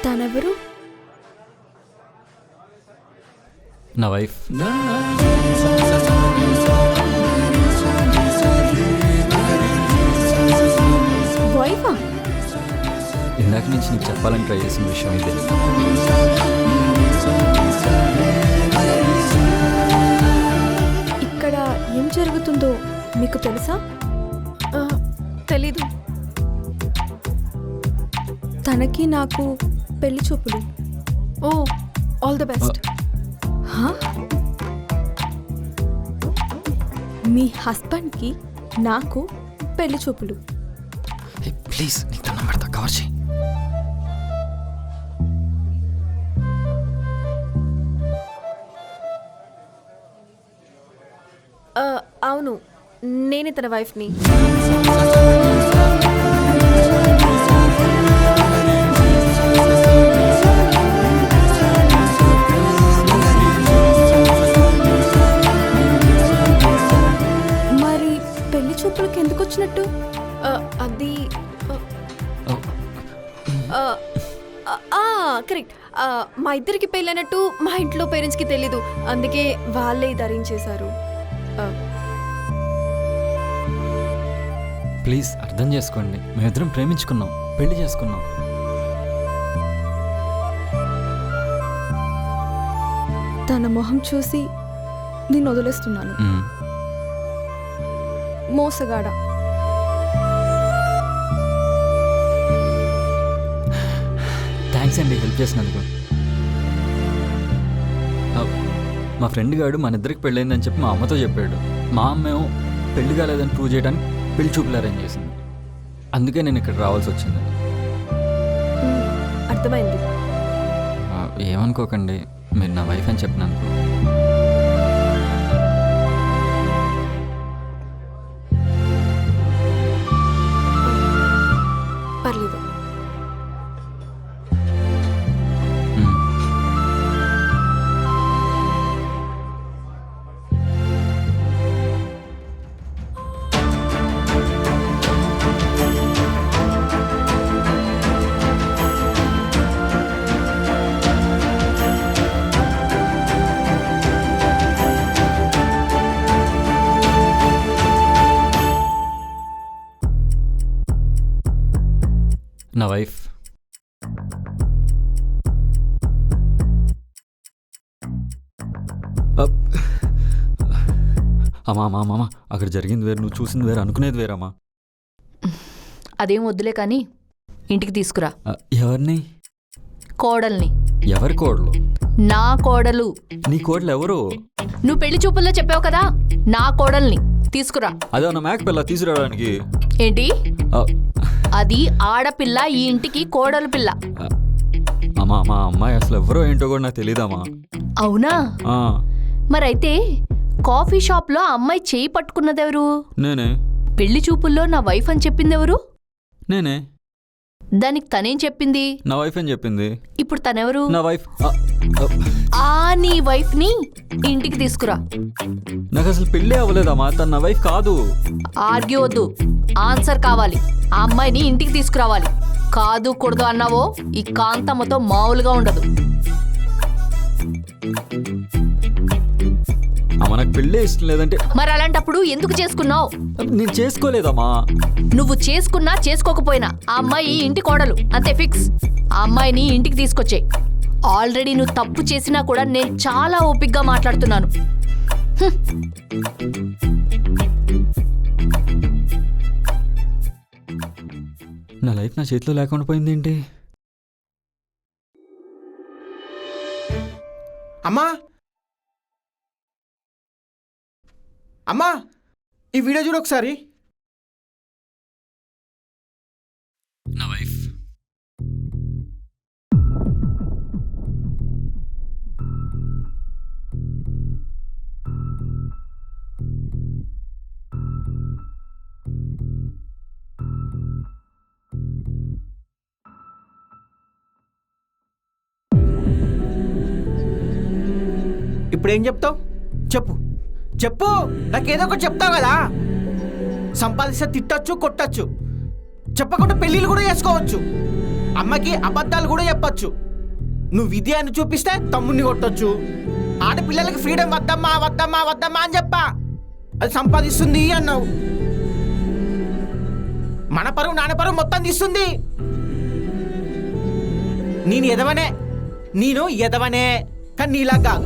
తనెవరు? నా వైఫ్. వైఫా? ఇందాక నుంచి నీకు చెప్పాలని ట్రై చేసిన విషయం ఇదే. ఇక్కడ ఏం జరుగుతుందో మీకు తెలుసా? తెలీదు. తనకి నాకు పెళ్లి చూపులు. ఓ, ఆల్ ది బెస్ట్. మీ హస్బెండ్కి నాకు పెళ్లి చూపులు. ప్లీజ్, నీకు దండం పెడతా, కవర్ చేయి. అవును, నేనే తన వైఫ్ని. మరి పెళ్లి చూపులకి ఎందుకు వచ్చినట్టు? అది కరెక్ట్. మా ఇద్దరికి పెళ్ళైనట్టు మా ఇంట్లో పేరెంట్స్కి తెలీదు, అందుకే వాళ్ళే ధరించేశారు. ప్లీజ్ అర్థం చేసుకోండి, మేమిద్దరం ప్రేమించుకున్నాం, పెళ్లి చేసుకున్నాం. తన మొహం చూసి నేను వదిలేస్తున్నాను. మోసగాడ. థ్యాంక్స్ అండి హెల్ప్ చేసినందుకు. మా ఫ్రెండ్ గారు మన ఇద్దరికి పెళ్ళైందని చెప్పి మా అమ్మతో చెప్పాడు. మా అమ్మేమో పెళ్లి కాలేదని ప్రూవ్ చేయడానికి పెళ్లి చూపులు అరేంజ్ చేసింది. అందుకే నేను ఇక్కడ రావాల్సి వచ్చింది. అర్థమైంది. ఏమనుకోకండి, మీరు నా వైఫ్ అని చెప్పినాను. పర్లేదు. నా వైఫ్. అమ్మా, అక్కడ జరిగింది వేరు, నువ్వు చూసింది వేరు, అనుకునేది వేరమ్మా. అదేం వద్దులే కానీ ఇంటికి తీసుకురా. ఎవరిని? కోడల్ని. ఎవరి కోడలు? నా కోడలు. నీ కోడలు ఎవరు? నువ్వు పెళ్లి చూపుల్లో చెప్పావు కదా, నా కోడల్ని తీసుకురా. అదేమన్నా మేక పిల్ల తీసుకురావడానికి? ఏంటి? ఆ, అది ఆడపిల్ల, ఈ ఇంటికి కోడలు పిల్ల. అమ్మా మా అమ్మాయి అసలు ఎవరో ఏంటో కూడా నాకు తెలియదమ్మా. అవునా? మరైతే కాఫీ షాప్లో ఆ అమ్మాయి చేయి పట్టుకున్నదెవరు? నేనే. పెళ్లి చూపుల్లో నా వైఫ్ అని చెప్పిందెవరు? నేనే. దానికి తనేం చెప్పింది? నా వైఫ్ అని చెప్పింది. ఇప్పుడు తనెవరు? నా వైఫ్. నీ వైఫ్ ని ఇంటికి తీసుకురా. నాకు అసలు పెళ్ళే అవ్వలేదమ్మా, తన నా వైఫ్ కాదు. ఆర్గ్యూ వద్దు, ఆన్సర్ కావాలి. ఆ అమ్మాయిని ఇంటికి తీసుకురావాలి. కాదు కూడదు అన్నావో ఈ కాంతమ్మతో మామూలుగా ఉండదు. అమ్మ నాకు పెళ్ళే ఇష్టం లేదంటే. మరి అలాంటప్పుడు ఎందుకు చేసుకున్నావు? నేను చేసుకోలేదమ్మా. నువ్వు చేసుకున్నా చేసుకోకపోయినా ఆ అమ్మాయి ఇంటి కోడలు, అంతే ఫిక్స్. ఆ అమ్మాయిని ఇంటికి తీసుకొచ్చే. ఆల్రెడీ నువ్వు తప్పు చేసినా కూడా నేను చాలా ఓపిగ్గా మాట్లాడుతున్నాను. నా లైఫ్ నా చేతిలో లేకుండా పోయింది ఏంటి? అమ్మా అమ్మా, ఈ వీడియో చూడు ఒకసారి. నా వైఫ్. ఇప్పుడేం చెప్తావు? చెప్పు చెప్పు, నాకేదో ఒకటి చెప్తావు కదా. సంపాదిస్తే తిట్టచ్చు, కొట్టచ్చు, చెప్పకుండా పెళ్ళిళ్ళు కూడా చేసుకోవచ్చు. అమ్మకి అబద్ధాలు కూడా చెప్పచ్చు. నువ్వు విద్యాన్ని చూపిస్తే తమ్ముడిని కొట్టచ్చు. ఆడపిల్లలకి ఫ్రీడమ్ వద్దమ్మా వద్దమ్మా వద్దమ్మా అని చెప్పా. అది సంపాదిస్తుంది అన్నావు. మన పరువు నాన్న పరువు మొత్తం తీస్తుంది. నేను ఎదవనే కానీ నీలా కాదు.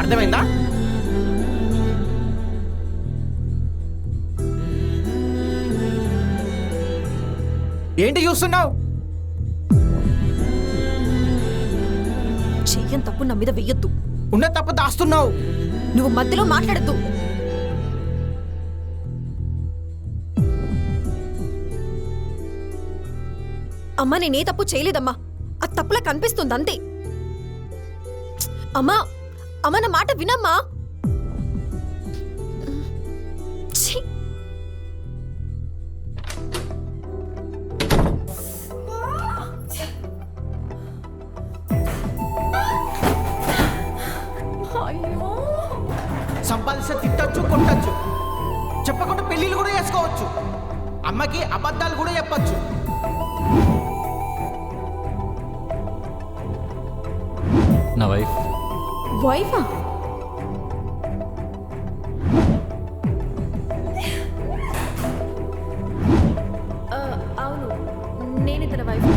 అర్థమైందా? ఏంటి చూస్తున్నావు? చెయ్యని తప్పు నా మీద వెయ్యొద్దు. ఉన్న తప్పు దాస్తున్నావు. నువ్వు మధ్యలో మాట్లాడద్దు. అమ్మా నేనే తప్పు చేయలేదమ్మా, అది తప్పులా కనిపిస్తుంది అంతే. అమ్మా అమ్మ నా మాట వినమ్మా. ఛీ! సంపాదిస్తే తిట్టచ్చు, కొట్టచ్చు, చెప్పకుండా పెళ్ళిళ్ళు కూడా చేసుకోవచ్చు. అమ్మకి అబద్ధాలు కూడా చెప్పచ్చు. నా వైఫ్. వైఫా? అవును, నేనే తన వైఫ్.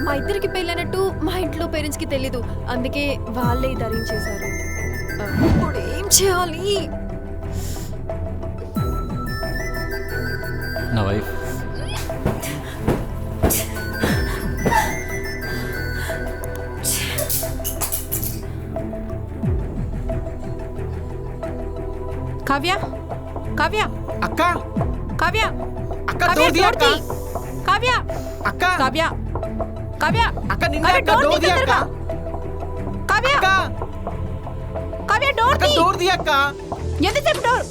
మా ఇద్దరికి పెళ్ళైనట్టు మా ఇంట్లో పేరెంట్స్కి తెలీదు, అందుకే వాళ్ళే ధరించేశారు. ఇప్పుడు ఏం చేయాలి? నా వైఫ్. కావ్య, కావ్య, అక్క కావ్య, అక్క కావ్య, డోర్ తీ అక్క. కావ్య, అక్క కావ్య, కావ్య, అక్క నిన్న కావ్య, అక్క డోర్ డోర్ తీ తీ అక్క. తొందరగా. కావ్య, అక్క కావ్య, డోర్ అక్క తీ. డోర్ తీ అక్క. ఎంతసేపు డోర్?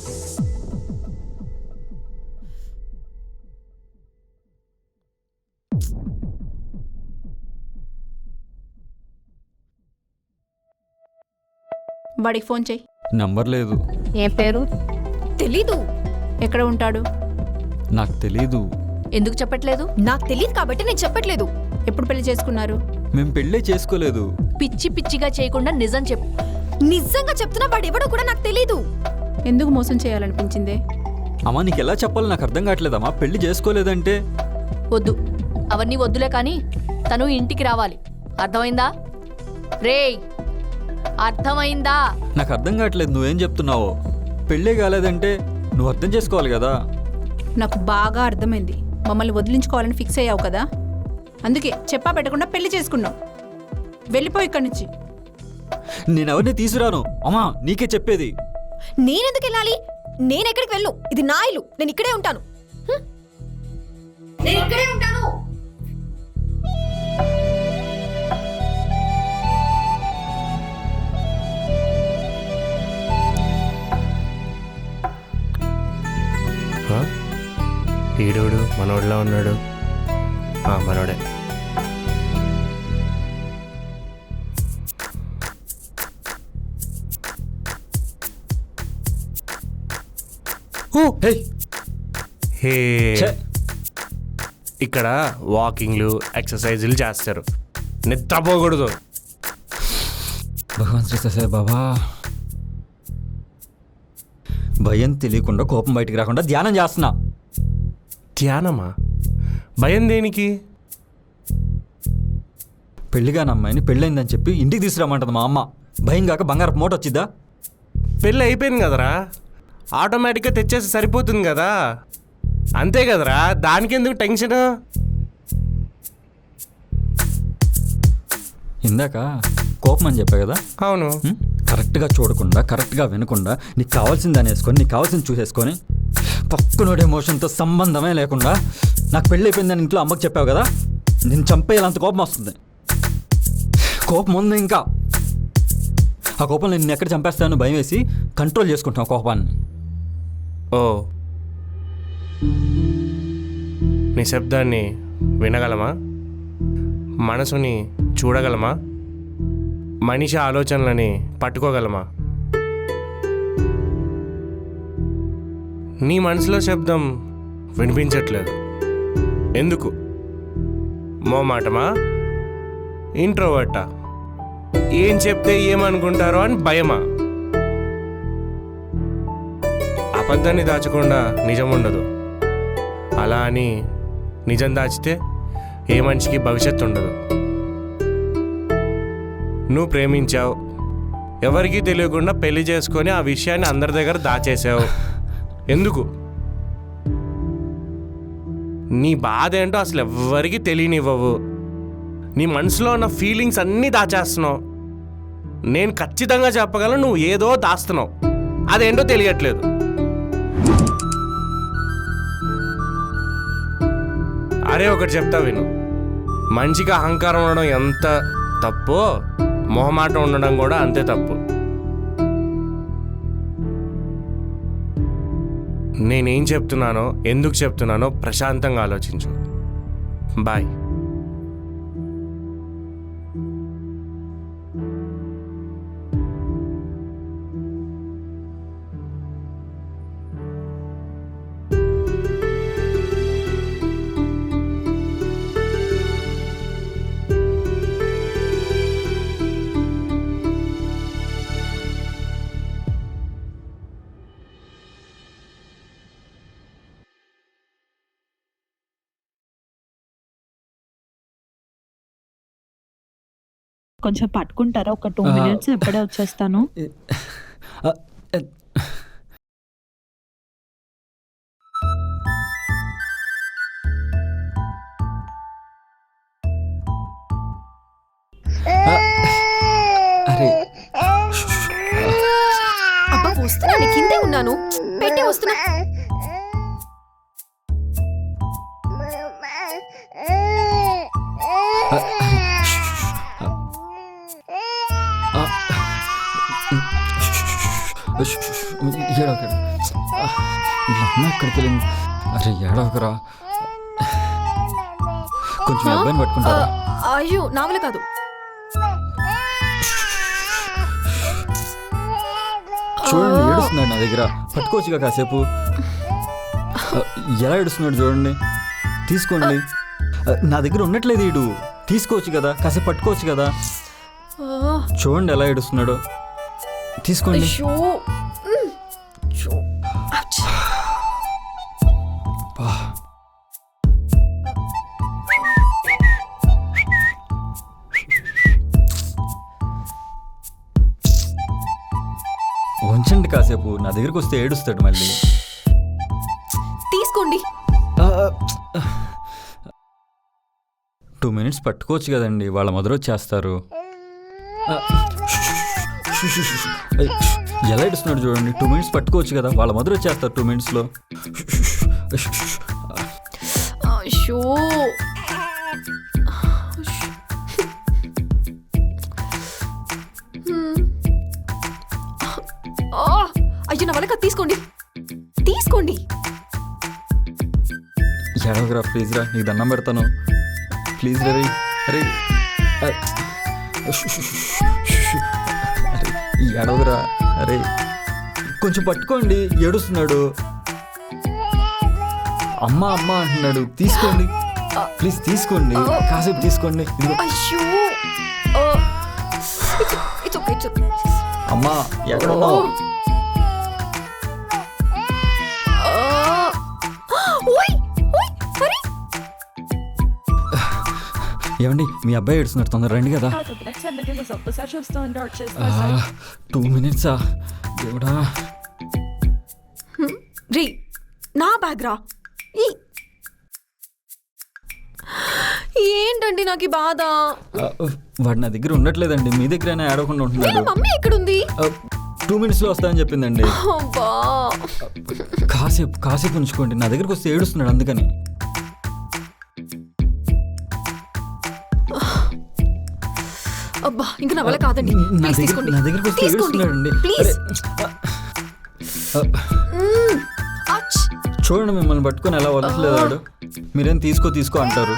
వాడికి ఫోన్ చెయ్యి. నంబర్ లేదు. ఏం పేరు? తెలీదు. ఎక్కడ ఉంటాడు? నాకు తెలీదు. ఎందుకు చెప్పట్లేదు? నాకు తెలియదు కాబట్టి నేను చెప్పట్లేదు. ఎప్పుడు పెళ్లి చేసుకున్నారు? మేము పెళ్ళే చేసుకోలేదు. పిచ్చి పిచ్చిగా చేయకుండా నిజం చెప్పు. నిజంగా చెప్తున్నా, వాడు ఎవడో కూడా నాకు తెలీదు. ఎందుకు మోసం చేయాలనిపించిందే? అమ్మా నీకు ఎలా చెప్పాలో నాకు అర్థం కావట్లేదమ్మా. పెళ్లి చేసుకోలేదంటే. వద్దు, అవన్నీ వద్దులే, కానీ తను ఇంటికి రావాలి. అర్థమైందా? రేయ్, అర్థమైందా? నాకు అర్థం కావట్లేదు నువ్వేం చెప్తున్నావో. పెళ్ళే కాలేదంటే నువ్వు అర్థం చేసుకోవాలి కదా. నాకు బాగా అర్థమైంది. మమ్మల్ని వదిలించుకోవాలని ఫిక్స్ అయ్యావు కదా, అందుకే చెప్పా పెట్టకుండా పెళ్లి చేసుకున్నావు. వెళ్ళిపో ఇక్కడి నుంచి. నేను ఎవరిని తీసుకురాను అమ్మా, నీకే చెప్పేది. నేనెందుకు వెళ్ళాలి? నేను ఎక్కడికి వెళ్ళు, ఇది నా ఇల్లు, నేను ఇక్కడే ఉంటాను. నేను ఇక్కడే ఉంటాను. ఈడోడు మనోడిలా ఉన్నాడు. మనోడే. హే, ఇక్కడ వాకింగ్లు ఎక్సర్సైజులు చేస్తారు, నిద్రపోకూడదు. భగవాన్ శ్రీ సత్య బాబా, భయం తెలియకుండా కోపం బయటికి రాకుండా ధ్యానం చేస్తున్నా. ధ్యానమా? భయం దేనికి? పెళ్లిగాని అమ్మాయిని పెళ్ళైందని చెప్పి ఇంటికి తీసుకురామంటుంది మా అమ్మ. భయం కాక బంగారపు మూట వచ్చిద్దా? పెళ్ళి అయిపోయింది కదరా, ఆటోమేటిక్గా తెచ్చేసి సరిపోతుంది కదా, అంతే కదరా, దానికి ఎందుకు టెన్షన్? ఇందాక కోపం అని చెప్పా కదా. అవును. కరెక్ట్గా చూడకుండా, కరెక్ట్గా వినకుండా, నీకు కావాల్సింది అని వేసుకొని, నీకు కావాల్సింది చూసేసుకొని, పక్కనోడి ఎమోషన్తో సంబంధమే లేకుండా నాకు పెళ్ళి అయిపోయిందని ఇంట్లో అమ్మకి చెప్పావు కదా, నేను చంపేయాలంత కోపం వస్తుంది. కోపం ఉంది ఇంకా. ఆ కోపం నేను ఎక్కడ చంపేస్తానని భయం వేసి కంట్రోల్ చేసుకుంటాను కోపాన్ని. ఓ, నీ శబ్దాన్ని వినగలమా? మనసుని చూడగలమా? మనిషి ఆలోచనలని పట్టుకోగలమా? నీ మనసులో శబ్దం వినిపించట్లేదు. ఎందుకు? మోమాటమా? ఇంట్రోవర్టా? ఏం చెప్తే ఏమనుకుంటారో అని భయమా? అబద్ధాన్ని దాచకుండా నిజం ఉండదు, అలా అని నిజం దాచితే ఏ మనిషికి భవిష్యత్తు ఉండదు. నువ్వు ప్రేమించావు, ఎవరికీ తెలియకుండా పెళ్లి చేసుకొని ఆ విషయాన్ని అందరి దగ్గర దాచేసావు. ఎందుకు? నీ బాధ ఏంటో అసలు ఎవ్వరికీ తెలియనివ్వవు. నీ మనసులో ఉన్న ఫీలింగ్స్ అన్నీ దాచేస్తున్నావు. నేను ఖచ్చితంగా చెప్పగలను, నువ్వు ఏదో దాస్తున్నావు, అదేంటో తెలియట్లేదు. అరే ఒకటి చెప్తా విను, మనిషికి అహంకారం ఉండడం ఎంత తప్పో మొహమాటం ఉండడం కూడా అంతే తప్పు. నేనేం చెప్తున్నానో, ఎందుకు చెప్తున్నానో ప్రశాంతంగా ఆలోచించు. బాయ్. కొంచెం పట్టుకుంటారా? ఒక 2 minutes, ఎప్పుడే వచ్చేస్తాను. అరే అబ్బా వస్తున్నా, కిందే ఉన్నాను, పెట్టే వస్తున్నా. ఎక్కడికి వెళ్ళింది? అరే ఏడవకరా, కొంచెం అబ్బాయిని పట్టుకుంటారా? అయ్యో నా వల్ల కాదు. చూడండి ఏడుస్తున్నాడు నా దగ్గర, పట్టుకోవచ్చుగా కాసేపు. ఎలా ఏడుస్తున్నాడు చూడండి, తీసుకోండి. నా దగ్గర ఉండట్లేదు ఈడు, తీసుకోవచ్చు కదా, కాసేపు పట్టుకోవచ్చు కదా. చూడండి ఎలా ఏడుస్తున్నాడు, తీసుకోండి. ఉంచండి కాసేపు, నా దగ్గరకు వస్తే ఏడుస్తాడు మళ్ళీ. తీసుకోండి. 2 minutes పట్టుకోవచ్చు కదండి, వాళ్ళ మదర్ వచ్చేస్తారు. ఎలా ఏడుస్తున్నాడు చూడండి. 2 minutes పట్టుకోవచ్చు కదా, వాళ్ళ మదర్ వచ్చేస్తారు 2 minutesలో. అయ్యో అయ్యో నా వల్ల తీసుకోండి తీసుకోండి. ఎడవరా ప్లీజ్ రా, నీకు దండం పెడతాను ప్లీజ్ రే. అరే ఎడవరా, అరే కొంచెం పట్టుకోండి, ఏడుస్తున్నాడు. అమ్మ అమ్మ అంటున్నాడు, తీసుకోండి ప్లీజ్, తీసుకోండి కాసేపు తీసుకోండి. ఇదిగో. అయ్యో ఇట్స్ ఓకే అమ్మా ఎక్కడ ఉన్నావు? ఏమండి మీ అబ్బాయి ఏడుస్తున్నాడు, తొందర రండి కదా. 2 minutes దేవుడా. రీ నా బ్యాగ్ రా. ఏంటండి నాకు ఈ బాధ. వాడు నా దగ్గర ఉండట్లేదండి, మీ దగ్గరైనా ఏడవకుండా ఉంటున్నాడు. మమ్మీ ఎక్కడుంది? 2 minutesలో వస్తానని చెప్పిందండి. అబ్బా కాసేపు ఉంచుకోండి, నా దగ్గరకు వస్తే ఏడుస్తున్నాడు అందుకని. అబ్బా ఇంకా నా వల్ల కాదండి, ప్లీజ్ తీసుకోండి. నా దగ్గరకు వస్తే తీసుకోండి ఏడుస్తున్నాడండి. ప్లీజ్. చూడండి మిమ్మల్ని పట్టుకొని ఎలా వదలట్లేదు వాడు. మీరేం తీసుకో అంటారు.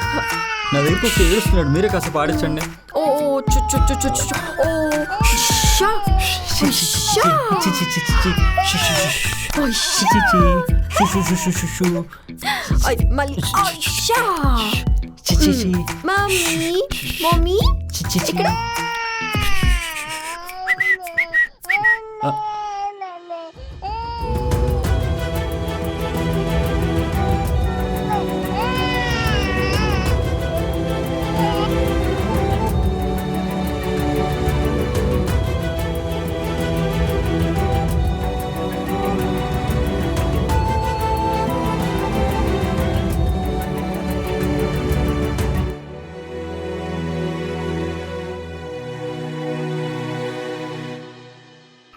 నా దగ్గరికి వస్తే ఏడుస్తున్నాడు, మీరే కాస్త పాడించండి. ఓ చు చు చు చు చు ఓ షా షా మళ్ళీ షా. మమ్మీ మమ్మీ ఇక్కడ.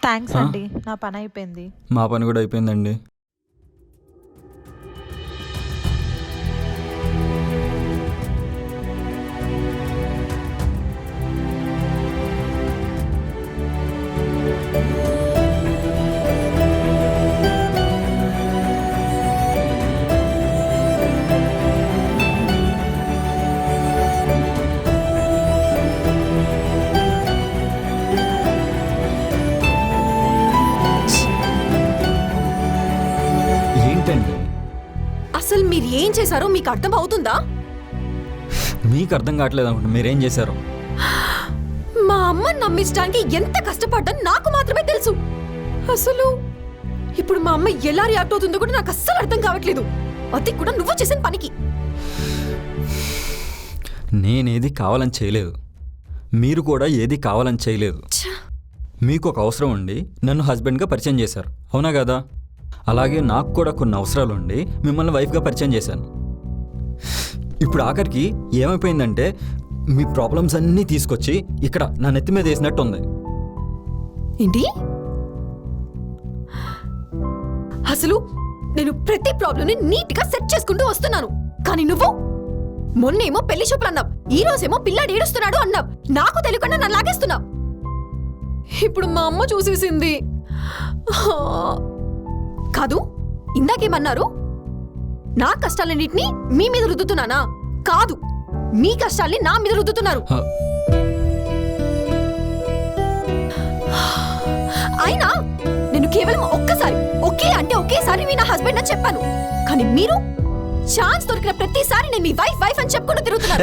థ్యాంక్స్ అండి, నా పని అయిపోయింది. మా పని కూడా అయిపోయిందండి. అసలు మీరు ఏం చేశారో మీకు అర్థం అవుతుందా? మీకు అర్థం కావట్లేదు అనుకుంటా, మీరేం చేశారు? మా అమ్మని నమ్మించడానికి ఎంత కష్టపడ్డాను నాకు మాత్రమే తెలుసు. అసలు ఇప్పుడు మా అమ్మ ఎలా రియాక్ట్ అవుతుందో కూడా నాకు అస్సలు అర్థం కావట్లేదు. అది కూడా నువ్వు చేసిన పనికి. నేనేది కావాలని చేయలేదు, మీరు కూడా ఏది కావాలని చేయలేదు. మీకు ఒక అవసరం ఉండి నన్ను హస్బెండ్గా పరిచయం చేశారు, అవునా కదా? అలాగే నాకు కూడా కొన్ని అవసరాలు ఉండి మిమ్మల్ని వైఫ్గా పరిచయం చేశాను. ఇప్పుడు ఆఖరికి ఏమైపోయిందంటే మీ ప్రాబ్లమ్స్ అన్నీ తీసుకొచ్చి ఇక్కడ నా నెత్తి మీద వేసినట్టు ఉంది. ఏంటి? అసలు నేను ప్రతి ప్రాబ్లంని నీట్గా సెట్ చేసుకుంటూ వస్తున్నాను, కానీ నువ్వు మొన్నేమో పెళ్లి చూపులు అన్నావు, ఈ రోజేమో పిల్లాడు ఏడుస్తున్నాడు అన్నావు. నాకు తెలియకుండా నన్ను లాగేస్తున్నావు. ఇప్పుడు మా అమ్మ చూసేసింది. కాదు, ఇందాకేమన్నారు? నా కష్టాలన్నింటినీ మీ మీద రుద్దుతున్నానా? కాదు, మీ కష్టాల్ని నా మీద రుద్దుతున్నారు. అయినా నేను కేవలం ఒకే అంటే ఒకేసారి మీ నా హస్బెండ్ అని చెప్పాను, కానీ మీరు ఛాన్స్ దొరికిన ప్రతిసారి నేను మీ వైఫ్ అని చెప్పుకుంటూ తిరుగుతున్నారు.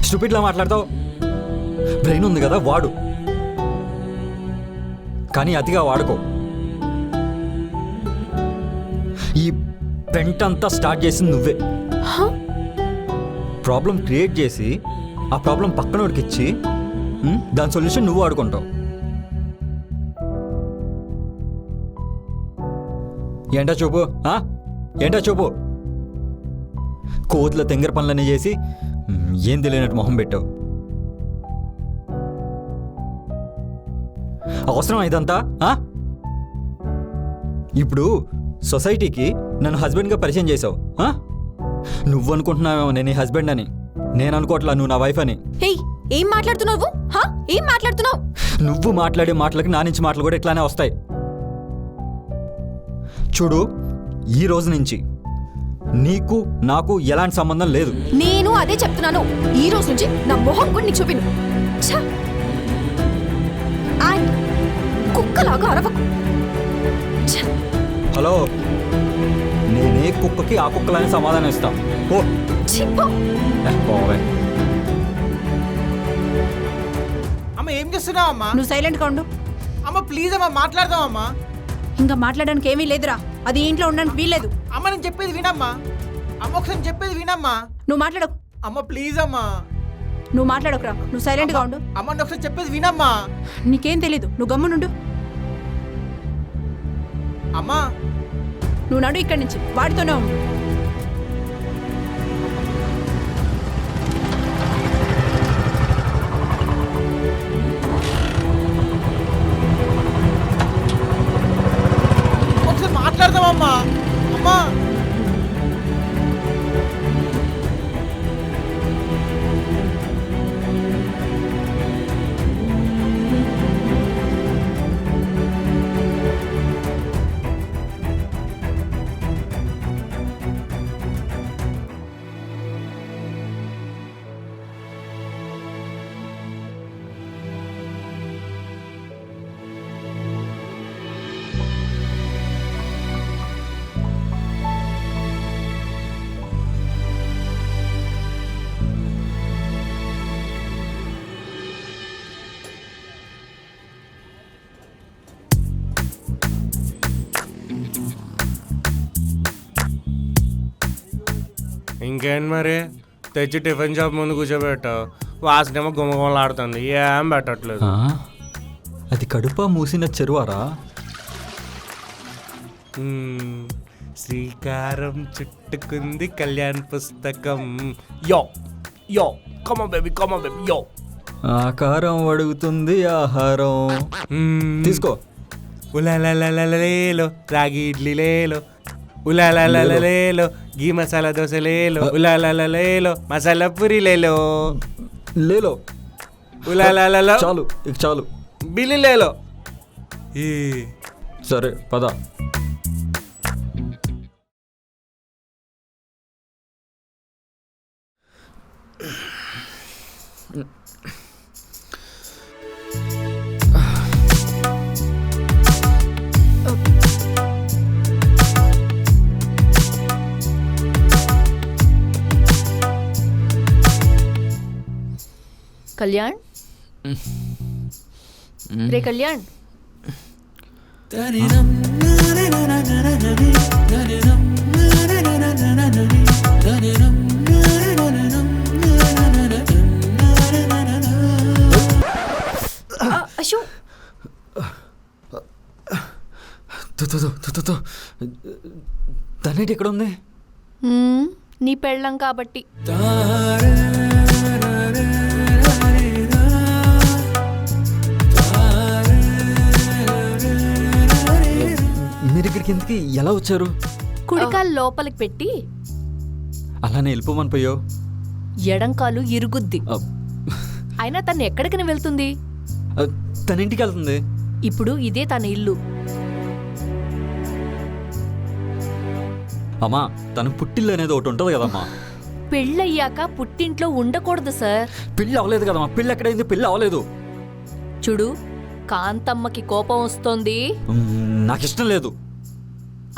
స్టూపిడ్ లా మాట్లాడతావు. బ్రెయిన్ ఉంది కదా వాడు, కానీ అతిగా వాడుకో. ఈ పెంట్ అంతా స్టార్ట్ చేసింది నువ్వే. ప్రాబ్లం క్రియేట్ చేసి ఆ ప్రాబ్లం పక్కనోడికి ఇచ్చి దాని సొల్యూషన్ నువ్వు వాడుకుంటావు. ఏంటో చూపు ఏంటో చూపు. కోతుల తెంగర పనులన్నీ చేసి ఏం తెలియనట్టు మొహం పెట్టావు. అవసరం ఇదంతా? ఇప్పుడు సొసైటీకి నన్ను హస్బెండ్గా పరిచయం చేసావు. నువ్వు అనుకుంటున్నావేమో నేను నీ హస్బెండ్ అని. నేను అనుకోవట్లా నువ్వు నా వైఫ్ అని. హే, ఏం మాట్లాడుతున్నావు? ఏం మాట్లాడుతున్నావు? నువ్వు మాట్లాడే మాటలకి నా నుంచి మాటలు కూడా ఇట్లానే వస్తాయి. చూడు, ఈ రోజు నుంచి నీకు నాకు ఎలాంటి సంబంధం లేదు. నేను అదే చెప్తున్నాను. ఈ రోజు నుంచి నా మొహం కూడా నీకు చూపిను. కుక్కలాగా అరవకు. హలో, నేనే కుక్కకి ఆ కుక్కలని సమాధానం ఇస్తా. ఓ అమ్మ ఏం చేస్తున్నావు అమ్మా? నువ్వు సైలెంట్గా ఉండు. అమ్మ ప్లీజ్ అమ్మా, మాట్లాడదాం అమ్మా. ఇంకా మాట్లాడడానికి ఏమీ లేదురా. అది ఇంట్లో ఉండడానికి వీల్లేదు. అమ్మ నేను చెప్పేది వినమ్మా. అమ్మ ఒకసారి చెప్పేది వినమ్మా. నువ్వు మాట్లాడకు. అమ్మ ప్లీజ్ అమ్మా. నువ్వు మాట్లాడకురా. నువ్వు సైలెంట్గా ఉండు. అమ్మ నేను ఒకసారి చెప్పేది వినమ్మా. నీకేం తెలీదు. నువ్వు గమ్మునుండు. అమ్మా నువ్వు నడు ఇక్కడి నుంచి. వాడితోనే ఉండు. ఒకసారి మాట్లాడదామమ్మా. అమ్మా ఇంకేంటి మరి? తెచ్చి టిఫిన్ షాప్ ముందు కూర్చోబెట్టావు. వాసనేమో గుమగుమలాడుతుంది. ఏం పెట్టట్లేదు. అది కడుపా మూసిన చెరువారా? శ్రీకారం చుట్టుకుంది కళ్యాణ్ పుస్తకం. యో యో కమ బేబీ యో. ఆకారం అడుగుతుంది ఆహారం. తీసుకో. ఉలాలేలో రాగి ఇడ్లీ లేలో, ఉలాలేలో గీ మసాలా దోశ లేలో, ఉలాలేలో మసాలా పూరి లేలో, లేలో ఉలాలలో చాలు, ఇక చాలు. బిల్లి లేలో. సరే పద. కళ్యాణ్, రే కళ్యాణ్, అశో తనేటి ఎక్కడ ఉంది? నీ పెళ్ళం కాబట్టి. మీరు ఇక్కడికి ఎందుకు ఎలా వచ్చారు? కుడికాలు లోపలికి పెట్టి అలానే వెళ్ళిపోమని పోయో. ఎడంకాలు ఇరుగుద్ది. అయినా తను ఎక్కడికి వెళ్తుంది? తన ఇంటికి వెళ్తుంది. ఇప్పుడు ఇదే తన ఇల్లు. అమ్మా, తన పుట్టిల్లు అనేది ఒకటి ఉంటుంది కదమ్మా. పెళ్ళయ్యాక పుట్టింట్లో ఉండకూడదు సార్. పెళ్ళి అవ్వలేదు కదమ్మా. పెళ్ళి ఎక్కడైంది? పెళ్ళి అవ్వలేదు. చూడు, కాంతమ్మకి కోపం వస్తోంది. నాకు ఇష్టం లేదు.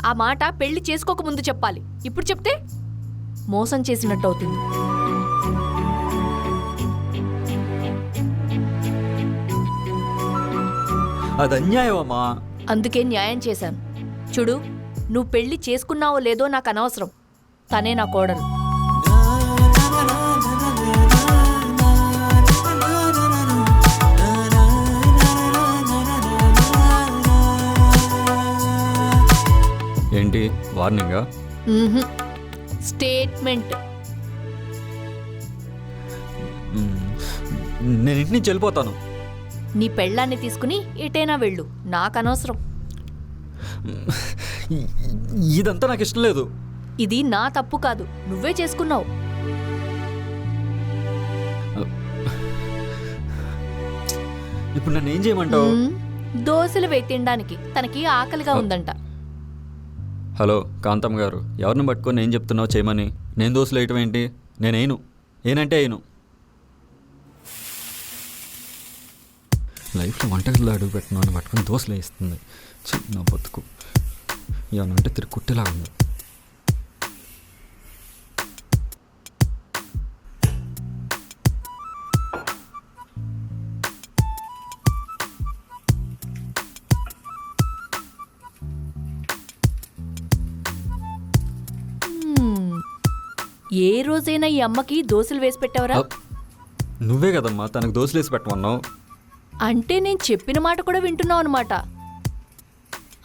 ఆ మాట పెళ్లి చేసుకోకముందు చెప్పాలి. ఇప్పుడు చెప్తే మోసం చేసినట్టు అవుతుంది. అది అన్యాయం అమ్మా. అందుకే న్యాయం చేశాను. చూడు, నువ్వు పెళ్లి చేసుకున్నావో లేదో నాకు అనవసరం. తనే నా కోడలు. ఏంటి వార్నింగా? స్టేట్మెంట్. నేను ఇంటి నుంచి వెళ్ళిపోతాను. నీ పెళ్ళాన్ని తీసుకుని ఎటైనా వెళ్ళు, నాకు అనవసరం. ఇదంతా నాకు ఇష్టం లేదు. ఇది నా తప్పు కాదు, నువ్వే చేసుకున్నావు. ఇప్పుడు నన్ను ఏం చేయమంటావు? దోశలు వేయి తినడానికి, తనకి ఆకలిగా ఉందంట. హలో కాంతమ్మ గారు, ఎవరిని పట్టుకొని ఏం చెప్తున్నావు చేయమని? నేను దోశలు వేయటం ఏంటి? నేనేను, ఏనంటే అయిను. లైఫ్లో వంటగదిలో అడుగు పెట్టినాను పట్టుకొని దోశలు వేస్తుంది. చిన్న బతుకు ఏమనంటే తిరిగి కుట్టేలా ఉంది. ఏ రోజైనా ఈ అమ్మకి దోశలు వేసి పెట్టావరా? నువ్వే కదమ్మా తనకు దోశలు వేసి పెట్టమన్నావు. అంటే నేను చెప్పిన మాట కూడా వింటున్నావు అనమాట.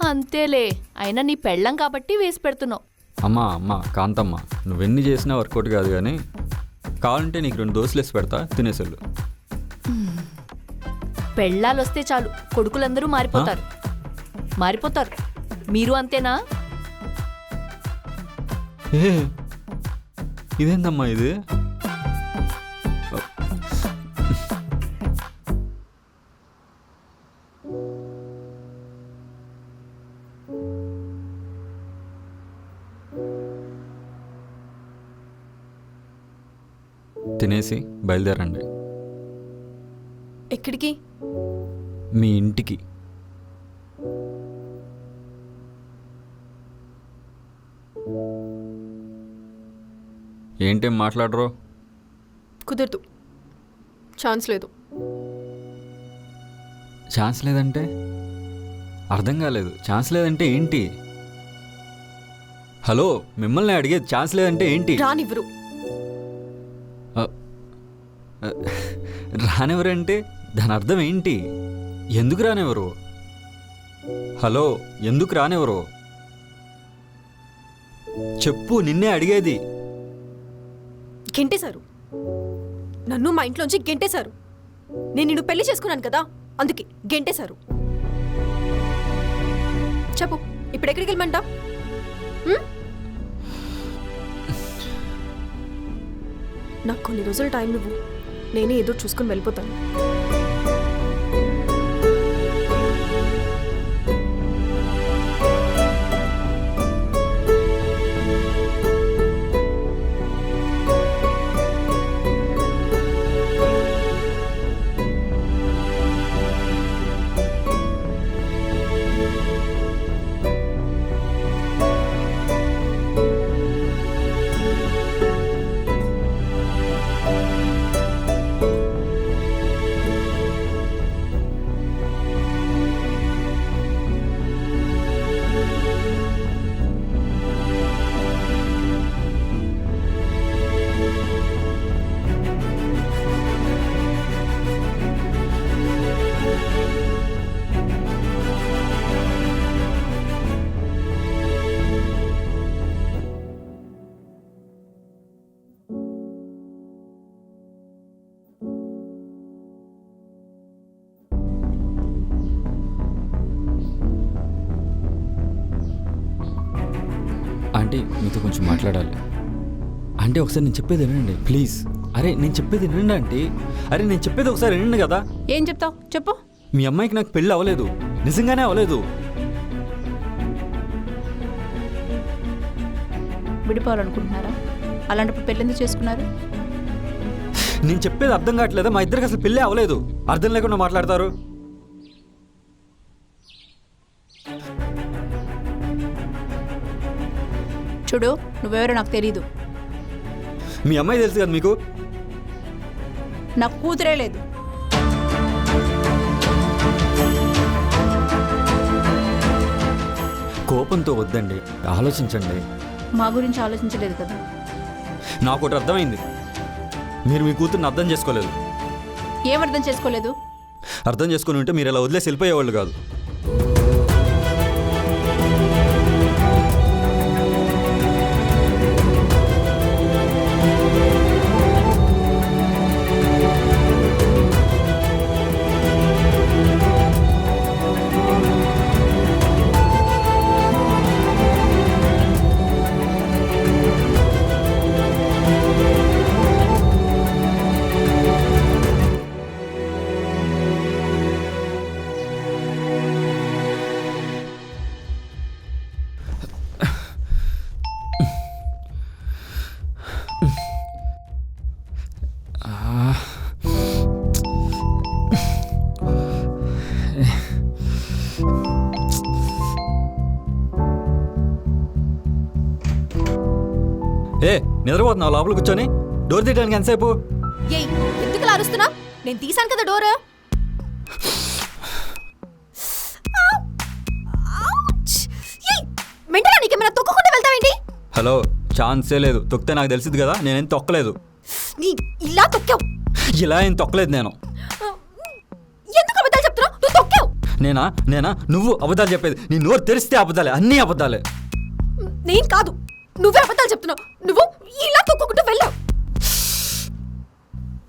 అంతేలే, అయినా నీ పెళ్ళం కాబట్టి వేసి పెడుతున్నావు. అమ్మా కాంతమ్మ, నువ్వెన్ని చేసినా వర్కౌట్ కాదు కానీ కావాలంటే నీకు 2 దోశలు వేసి పెడతా, తినేసేళ్ళు. పెళ్ళాలు వస్తే చాలు కొడుకులందరూ మారిపోతారు. మీరు అంతేనా? ఏ ఇదేందమ్మా ఇది? తినేసి బయలుదేరండి. ఎక్కడికి? మీ ఇంటికి. ఏంటేం మాట్లాడరు? కుదరదు, ఛాన్స్ లేదు. ఛాన్స్ లేదంటే అర్థం కాలేదు. ఛాన్స్ లేదంటే ఏంటి? హలో మిమ్మల్ని అడిగేది ఛాన్స్ లేదంటే ఏంటి? రానివ్వరు. రానివ్వరంటే దాని అర్థం ఏంటి? ఎందుకు రానివ్వరు? హలో ఎందుకు రానివ్వరు చెప్పు, నిన్నే అడిగేది. గెంటేశారు నన్ను, మా ఇంట్లోంచి గెంటేశారు. నేను నిన్ను పెళ్లి చేసుకున్నాను కదా, అందుకే గెంటేశారు. చెప్పు, ఇప్పుడు ఎక్కడికి వెళ్ళమంటా? నాకు కొన్ని రోజులు టైం నువ్వు, నేనే ఏదో చూసుకుని వెళ్ళిపోతాను. ఆంటీ మీతో కొంచెం మాట్లాడాలి. అంటే ఒకసారి నేను చెప్పేది వినండి ప్లీజ్. అరే నేను చెప్పేది వినండి ఆంటీ. అరే నేను చెప్పేది ఒకసారి వినండి కదా. ఏం చెప్తావు చెప్పు. మీ అమ్మాయికి నాకు పెళ్ళి అవ్వలేదు, నిజంగానే అవ్వలేదు. విడిపోవాలనుకుంటున్నారా? అలాంటప్పుడు పెళ్ళెందుకు చేసుకున్నారు? నేను చెప్పేది అర్థం కావట్లేదా? మా ఇద్దరికి అసలు పెళ్ళి అవ్వలేదు. అర్థం లేకుండా మాట్లాడతారు. చూడు, నువ్వెవరో నాకు తెలీదు. మీ అమ్మాయి తెలుసు కదా మీకు. నాకు కూతురే లేదు. కోపంతో వద్దండి, ఆలోచించండి. మా గురించి ఆలోచించలేదు కదా. నాకు ఒకటి అర్థమైంది, మీరు మీ కూతుర్ని అర్థం చేసుకోలేదు. ఏం అర్థం చేసుకోలేదు? అర్థం చేసుకుని ఉంటే మీరు ఇలా వదిలేసి వెళ్ళిపోయేవాళ్ళు కాదు. ఏ నిద్రపోతున్నావు లోపల కూర్చొని డోర్ తీయడానికి ఎంతసేపు? ఏయ్ ఎందుకు అరుస్తున్నా? నేను తీసాను కదా డోర్. మెంటలా నీకేమైనా తొక్కకుండా వెళ్తావేంటి? హలో, ఛాన్సే లేదు. తొక్కితే నాకు తెలిసింది కదా, నేనేం తొక్కలేదు. నీ ఇలా తొక్కావు. ఇలా ఏం తొక్కలేదు నేను. ఎందుకు అబద్ధాలు చెప్తున్నావు? నువ్వు తొక్కావు. నేనా నువ్వు అబద్ధాలు చెప్పేది? నీ నోరు తెరిస్తే అబద్ధాలే, అన్నీ అబద్ధాలే. నేను కాదు, నువ్వే అబద్ధాలు చెప్తున్నావు. నువ్వు ఇలా తొక్కుకుంటూ వెళ్ళావు.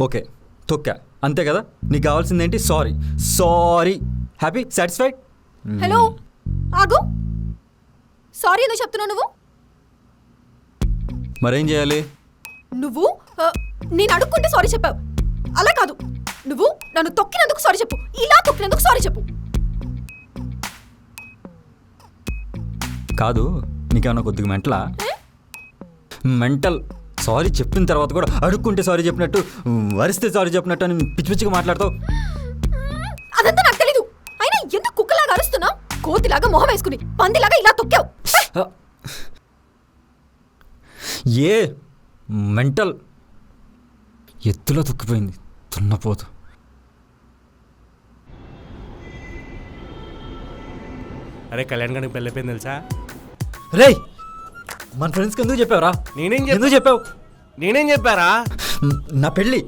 ఓకే, తొక్కా అంతే కదా. నీకు కావాల్సింది ఏంటి? సారీ. హ్యాపీ? సాటిస్ఫైడ్? హలో ఆగు. సారీ ఎందుకు చెప్తున్నావు నువ్వు? మరేం చేయాలి? నువ్వు నేను అడుక్కుంటే సారీ చెప్పావు. అలా కాదు, నువ్వు నన్ను తొక్కినందుకు సారీ చెప్పు. ఇలా తొక్కినందుకు సారీ చెప్పు. కాదు, నీకేమన్నా కొద్దిగా మెంటల్. సారీ చెప్పిన తర్వాత కూడా అడుక్కుంటే సారీ చెప్పినట్టు, వరిస్తే సారీ చెప్పినట్టు అని పిచ్చి పిచ్చిగా మాట్లాడతావు. అదంతా నాకు తెలీదు. అయినా ఎందుకు కుక్కలాగా అరుస్తున్నావు? కోతిలాగా మొహం వేసుకుని పందిలాగా ఇలా తొక్కావు. ఏ మెంటల్ ఎత్తులో తొక్కిపోయింది తున్నపోతు. అరే కళ్యాణ్ గారికి పెళ్ళైపోయింది తెలుసా? రేయ్, మన ఫ్రెండ్స్కి ఎందుకు చెప్పావురా? ఎందుకు చెప్పావు? నేనేం చెప్పారా? నా పెళ్ళి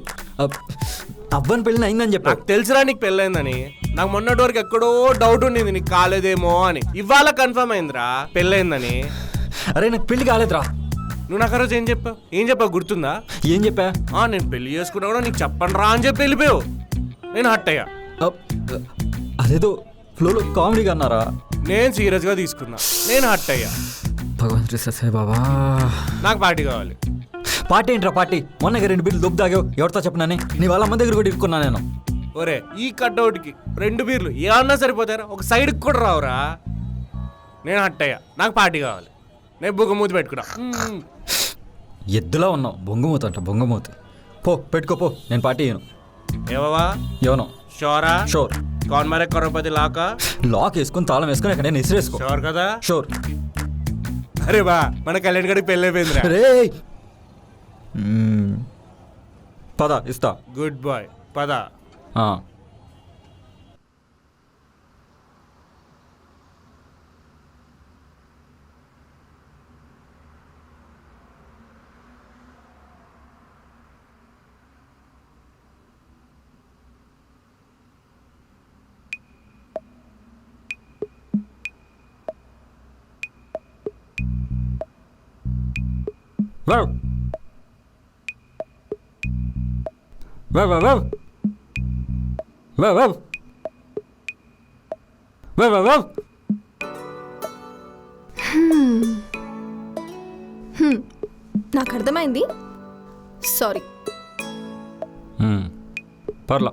అవ్వని పెళ్ళి అయిందని చెప్పావు. నాకు తెలుసురా నీకు పెళ్ళైందని. నాకు మొన్నటి వరకు ఎక్కడో డౌట్ ఉండేది నీకు కాలేదేమో అని. ఇవాళ కన్ఫర్మ్ అయిందిరా పెళ్ళైందని. అరే నాకు పెళ్ళి కాలేదురా. నువ్వు నాకు ఆ రోజు ఏం చెప్పావు గుర్తుందా? ఏం చెప్పా? నేను పెళ్లి చేసుకున్నా కూడా నీకు చెప్పండి రా అని చెప్పి వెళ్ళిపోయావు. నేను హట్ అయ్యా. అదేదో ఫ్లోలో కామెడీగా అన్నారా? నేను సీరియస్గా తీసుకున్నా. నేను హట్ అయ్యా. భగవంతుడి ససే బాబా. నాకు పార్టీ కావాలి. పార్టీ ఏంట్రా పార్టీ? మొన్న 2 బీర్లు దుబ్బు తాగావు. ఎవరితో చెప్పినాని? నీ వాళ్ళ అమ్మ దగ్గర కూడా ఇరుక్కున్నా నేను. ఒరే ఈ కట్అవుట్కి 2 బీర్లు ఏమన్నా సరిపోతారా? ఒక సైడ్కి కూడా రావురా. నేను హట్ అయ్యా. నాకు పార్టీ కావాలి. నేను బుగ్గమూతి పెట్టుకున్నా. ఎద్దులా ఉన్నావు. బొంగుమూత అంట, బొంగుమూత. పెట్టుకో. నేను పార్టీ ఇయ్యను. ఏవనో షోరా? షోర్. కౌన్ మరే కరోపతి లాక్ వేసుకుని తాళం వేసుకుని ఎక్కడైనా ఇసిరేసుకో. షోర్ కదా? షోర్. అరే బా, మన కళ్యాణ్ గడికి పెళ్ళి అయిపోయిందిరా. రే పద ఇస్తా. గుడ్ బాయ్, పద. Wow. Wow, wow, wow. Wow, wow. Wow, wow, wow. నాకు అర్థమైంది. సారీ. పర్లా.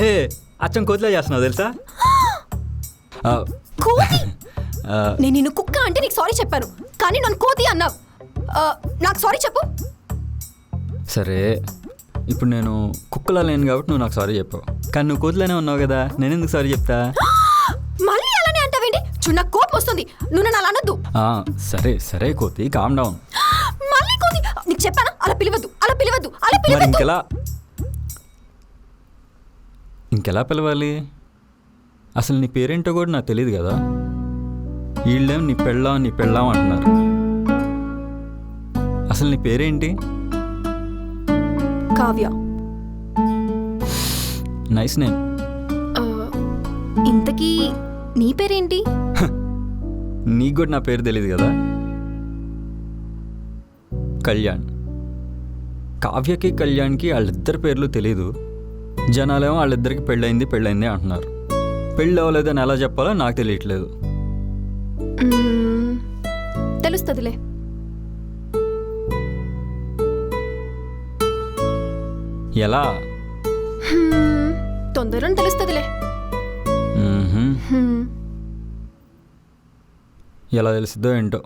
హే, అచ్చం కోతిలా చేస్తున్నావు తెలుసా? కోతి? నేను నిన్ను కుక్క అంటే నీకు సారీ చెప్పాను, కానీ నన్ను కోతి అన్నావు. నాకు సారీ చెప్పు. సరే, ఇప్పుడు నేను కుక్కలా లేను కాబట్టి నువ్వు నాకు సారీ చెప్పావు, కానీ నువ్వు కోతిలానే ఉన్నావు కదా, నేను ఎందుకు సారీ చెప్తా? మళ్ళీ అలానే అంటావేంటి? నాకు కోపం వస్తుంది. నువ్వు నన్ను అలా అనొద్దు. సరే కోతి, కామ్ డౌన్. మళ్ళీ కోతి? నీకు చెప్పానా? అలా పిలవద్దు. ఇంకెలా పిలవాలి? అసలు నీ పేరేంటో కూడా నాకు తెలియదు కదా. వీళ్ళేం నీ పెళ్ళాం అంటున్నారు. అసలు నీ పేరేంటి? కావ్య. Nice name. ఇంతకీ నీ పేరేంటి? నీకు కూడా నా పేరు తెలియదు కదా. కళ్యాణ్. కావ్యకి కళ్యాణ్కి వాళ్ళిద్దరి పేర్లు తెలీదు. జనాలేమో వాళ్ళిద్దరికి పెళ్ళైంది అంటున్నారు. పెళ్ళి అవ్వలేదని ఎలా చెప్పాలో నాకు తెలియట్లేదు. తెలుస్తుందిలే. ఎలా? తొందరగా తెలుస్తుందిలే. ఎలా తెలుస్తుందో ఏంటో.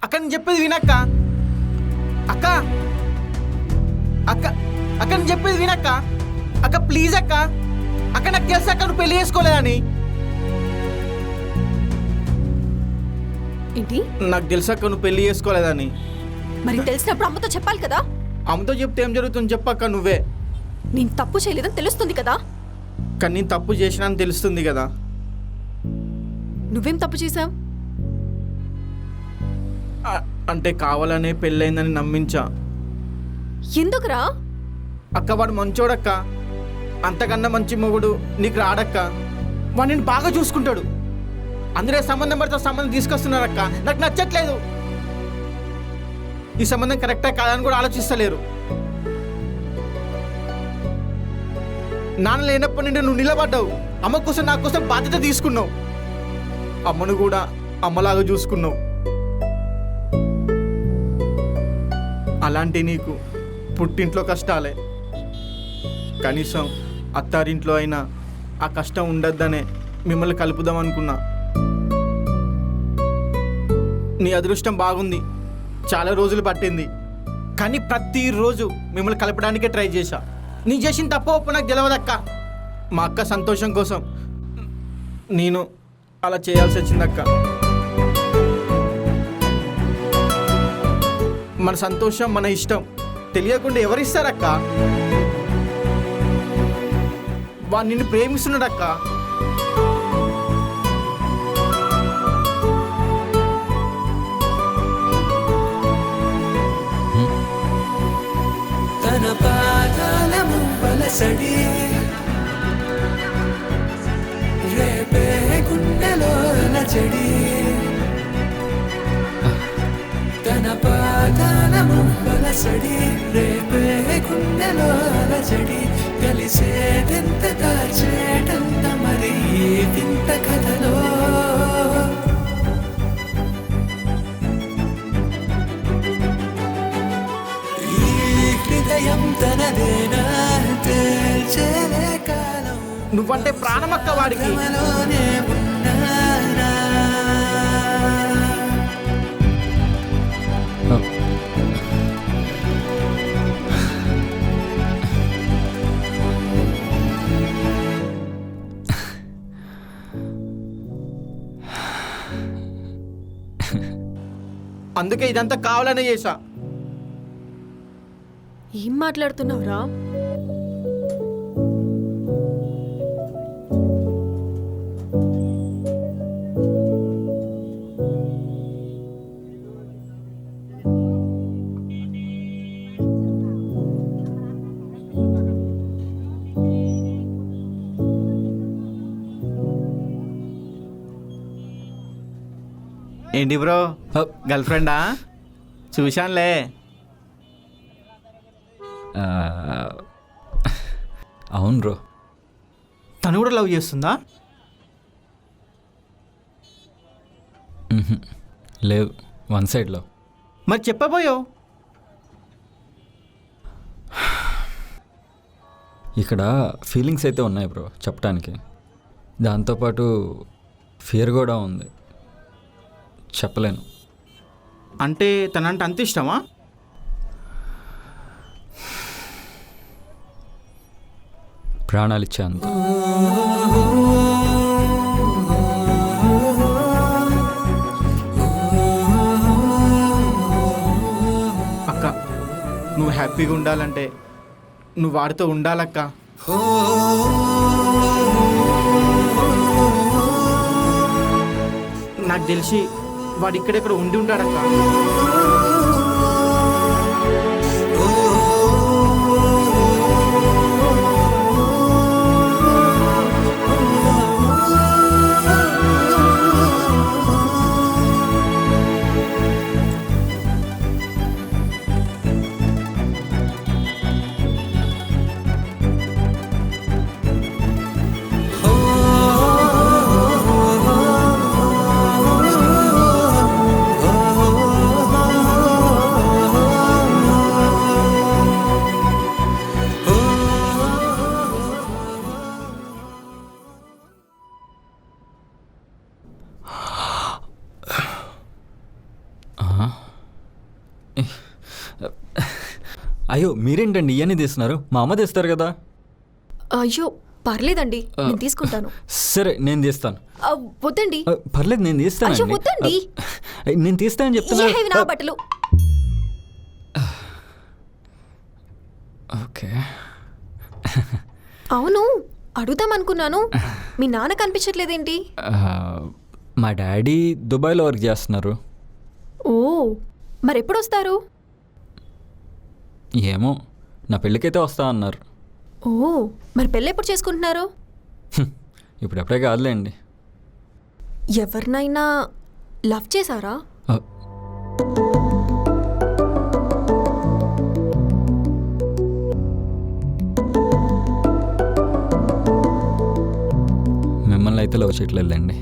అక్కడి నుంచి చెప్పేది వినక్క. అక్క అక్క అక్క నేను చెప్పేది వినక్క. అక్క ప్లీజ్ అక్క. అక్క నాకు తెలుసు అక్క నువ్వు పెళ్లి చేసుకోలేదని. ఏంటి? నాకు తెలుసు అక్క నువ్వు పెళ్లి చేసుకోలేదని. మరి తెలిసినప్పుడు అమ్మతో చెప్పాలి కదా. అమ్మతో చెప్తే ఏం జరుగుతుంది చెప్పక్క నువ్వే. నేను తప్పు చేయలేదని తెలుస్తుంది కదా. కానీ నేను తప్పు చేసినా అని తెలుస్తుంది కదా. నువ్వేం తప్పు చేసావు? అంటే కావాలనే పెళ్ళయిందని నమ్మించా. ఎందుకురా? అక్క వాడు మంచోడక్క. అంతకన్నా మంచి మొగుడు నీకు రాడక్క. వాడు నేను బాగా చూసుకుంటాడు. అందరే సంబంధం పడితే సంబంధం తీసుకొస్తున్నారక్క. నాకు నచ్చట్లేదు. ఈ సంబంధం కరెక్టా కాదని కూడా ఆలోచిస్తలేరు. నాన్న లేనప్పటి నుండి నువ్వు నిలబడ్డావు. అమ్మ కోసం నా కోసం బాధ్యత తీసుకున్నావు. అమ్మను కూడా అమ్మలాగా చూసుకున్నావు. అలాంటి నీకు పుట్టింట్లో కష్టాలే. కనీసం అత్తారింట్లో అయినా ఆ కష్టం ఉండద్దనే మిమ్మల్ని కలుపుదాం అనుకున్నా. నీ అదృష్టం బాగుంది. చాలా రోజులు పట్టింది. కానీ ప్రతిరోజు మిమ్మల్ని కలపడానికే ట్రై చేశా. నీ చేసిన తప్పు ఒప్పు నాకు తెలియదక్క. మా అక్క సంతోషం కోసం నేను అలా చేయాల్సి వచ్చిందక్క. మన సంతోషం మన ఇష్టం తెలియకుండా ఎవరిస్తారక్క? వాడు నిన్ను ప్రేమిస్తున్నాడక్క. తన పాదాలము వలసడి రేపే గుండెలో నచడి. తన పాదాలము వలసడి రేపే గుండెలో నచడి. కలిసేదెంత దాచేటంత మరి వింత కథలో. తనదేనా తేల్చేలే కాలం. నువ్వంటే ప్రాణమక్క వాడికి. మనలోనే ఉన్నానా. అందుకే ఇదంతా కావాలనే చేశా. ఏం మాట్లాడుతున్నావురా? ఏంటి బ్రో గర్ల్ ఫ్రెండా? చూశానులే. అవును బ్రో. తను కూడా లవ్ చేస్తుందా? లేదు, వన్ సైడ్లో. మరి చెప్పబోయావు. ఇక్కడ ఫీలింగ్స్ అయితే ఉన్నాయి బ్రో చెప్పడానికి. దాంతోపాటు ఫియర్ కూడా ఉంది. చెప్పలేను. అంటే తనంటే అంత ఇష్టమా? ప్రాణాలు ఇచ్చే అంత. అక్క నువ్వు హ్యాపీగా ఉండాలంటే నువ్వు వాడితో ఉండాలక్క. నాకు తెలిసి వాడు ఇక్కడెక్కడ ఉండి ఉంటాడక్క. అయ్యో మీరేంటండి ఇవన్నీ తీస్తున్నారు? మా అమ్మ తీస్తారు కదా. అయ్యో పర్లేదండి, నేను తీసుకుంటాను. సరే నేను తీస్తాను. వద్దండి. పర్లేదు నేను తీస్తాను. అయ్యో వద్దండి. నేను తీస్తానని చెప్తున్నా. ఇవి నా బట్టలు. ఓకే. అవును, అడుగుదాం అనుకున్నాను, మీ నాన్న కనిపించట్లేదేంటి? మా డాడీ దుబాయ్లో వర్క్ చేస్తున్నారు. ఓ, మరెప్పుడు వస్తారు? ఏమో, నా పెళ్ళికైతే వస్తా అన్నారు. ఓ, మరి పెళ్ళి ఎప్పుడు చేసుకుంటున్నారు? ఇప్పుడు ఎప్పుడే కాదులేండి. ఎవరినైనా లవ్ చేశారా? మిమ్మల్ని అయితే లవ్ చేయట్లేదండి.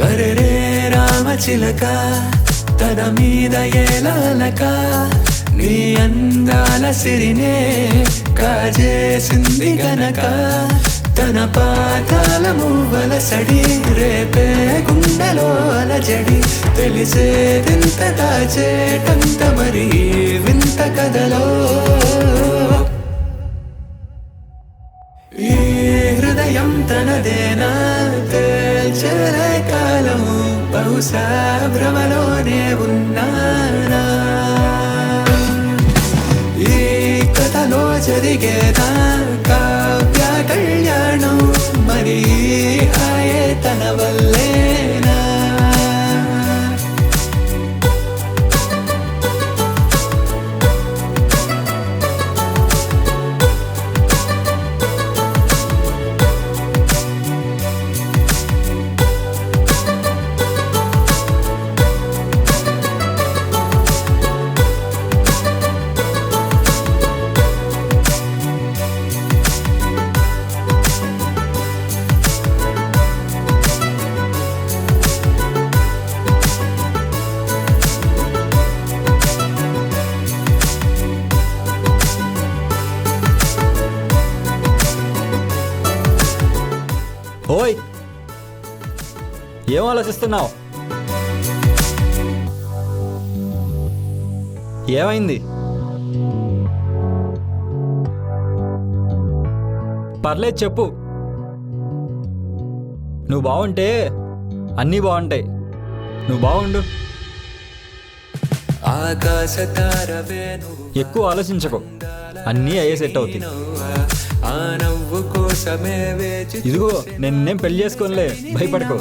అరే రే రామచిలక తన మీద ఏలాలక నీ అందాల సిరినే కాజేసింది గనక తన పాతాళము వలసడి రేపే గుండెలో అలజడి తెలిసేదింత దాచేటంత మరి వింత కథలో ఈ హృదయం తనదేనా తేల్చలే కాలం బహుశా భ్రమలోనే ఉన్నానా ఈ కథలో జరిగేదా కావ్య కళ్యాణం మరి హాయే తన వల్లేనా ఓయ్, ఏం ఆలోచిస్తున్నావు? ఏమైంది? పర్లేదు చెప్పు. నువ్వు బాగుంటే అన్నీ బాగుంటాయి. నువ్వు బాగుండు. ఆకాశ తారవే నువ్వు ఎక్కువ ఆలోచించకు, అన్నీ అయ్యే సెట్ అవుతాయి. ఆ నవ్వు కోసమే వేచి ఇదిగో నేను నిన్నేం పెళ్లి చేసుకోనిలే, భయపడకు.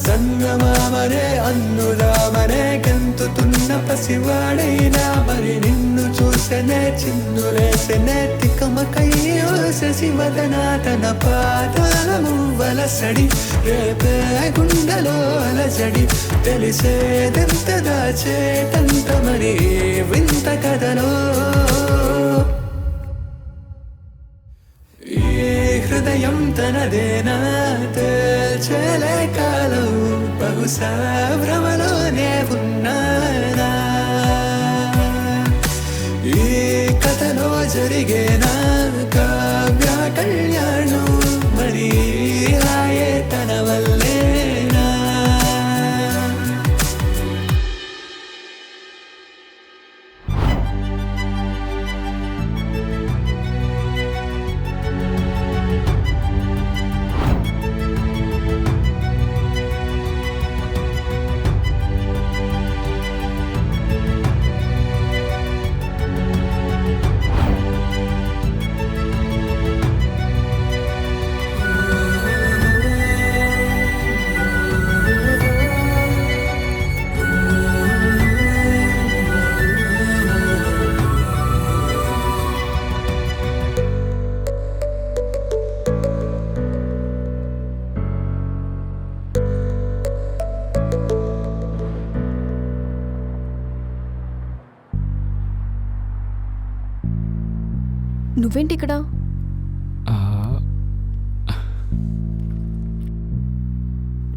సంగమామనే అన్నురామనే గెంతుతున్న పసివాడైనా మరి నిన్ను చూసనే చిన్నులేసనే తికమకయ్యో శశివదన తన పాదాలము వలసడి రేపే గుండెలో అలజడి తెలిసేదెంత దాచేటంత మరి వింత కథలో హృదయం తనదేనా తేల్చలే కాలం బహుశా భ్రమలోనే ఉన్నానా ఈ కథలో జరిగేనా కావ్య కళ్యాణం మరి హాయే తన వల్లేనా నువ్వేంటి ఇక్కడ? ఆ,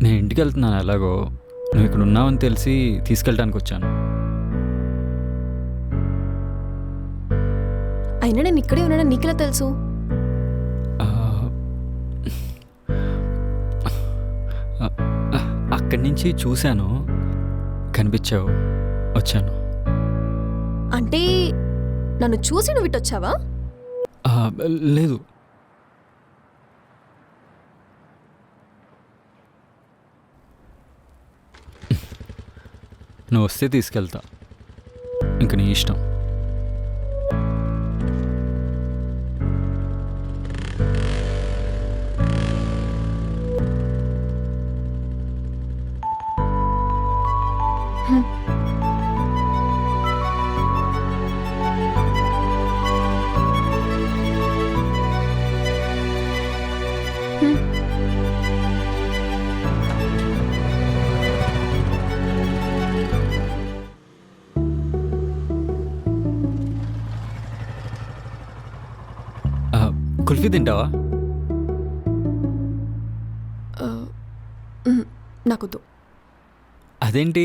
నేను ఇంటికి వెళ్తున్నాను. ఎలాగో నువ్వు ఇక్కడ ఉన్నావని తెలిసి తీసుకెళ్ళడానికి వచ్చాను. అయినా నేను ఇక్కడే ఉన్నానని నీకెలా తెలుసు? ఆ, అక్కడి నుంచి చూశాను, కనిపించావు, వచ్చాను. అంటే నన్ను చూసి నువ్వు ఇటొచ్చావా? ఆ, లేదు, నువ్వు వస్తే తీసుకెళ్తా, ఇంక నీ ఇష్టం. కుల్ఫీ తింటావా? నాకొద్దు. అదేంటి,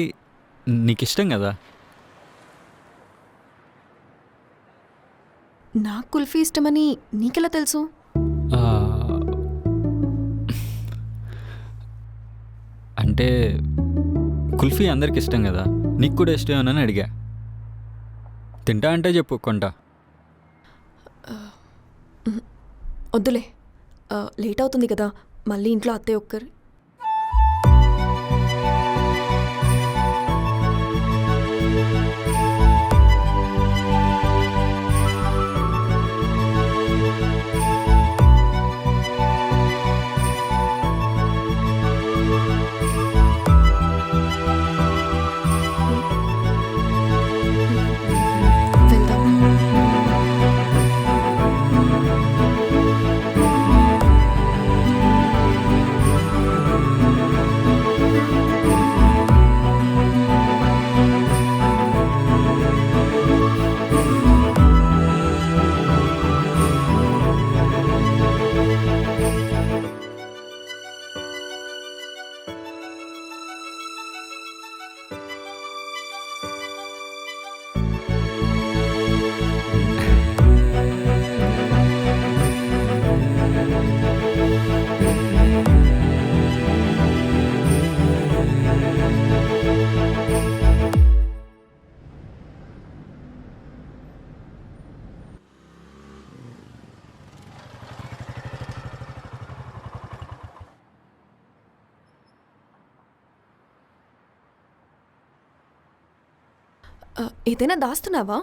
నీకు ఇష్టం కదా? నాకు కుల్ఫీ ఇష్టమని నీకెలా తెలుసు? ఆ, అంటే కుల్ఫీ అందరికి ఇష్టం కదా, నీకు కూడా ఇష్టమేనని అడిగా. తింటా అంటే చెప్పు, కొంటా. వద్దులే, లేట్ అవుతుంది కదా, మళ్ళీ ఇంట్లో అత్తయ్య ఒక్కరు. ఏదైనా దాస్తున్నావా?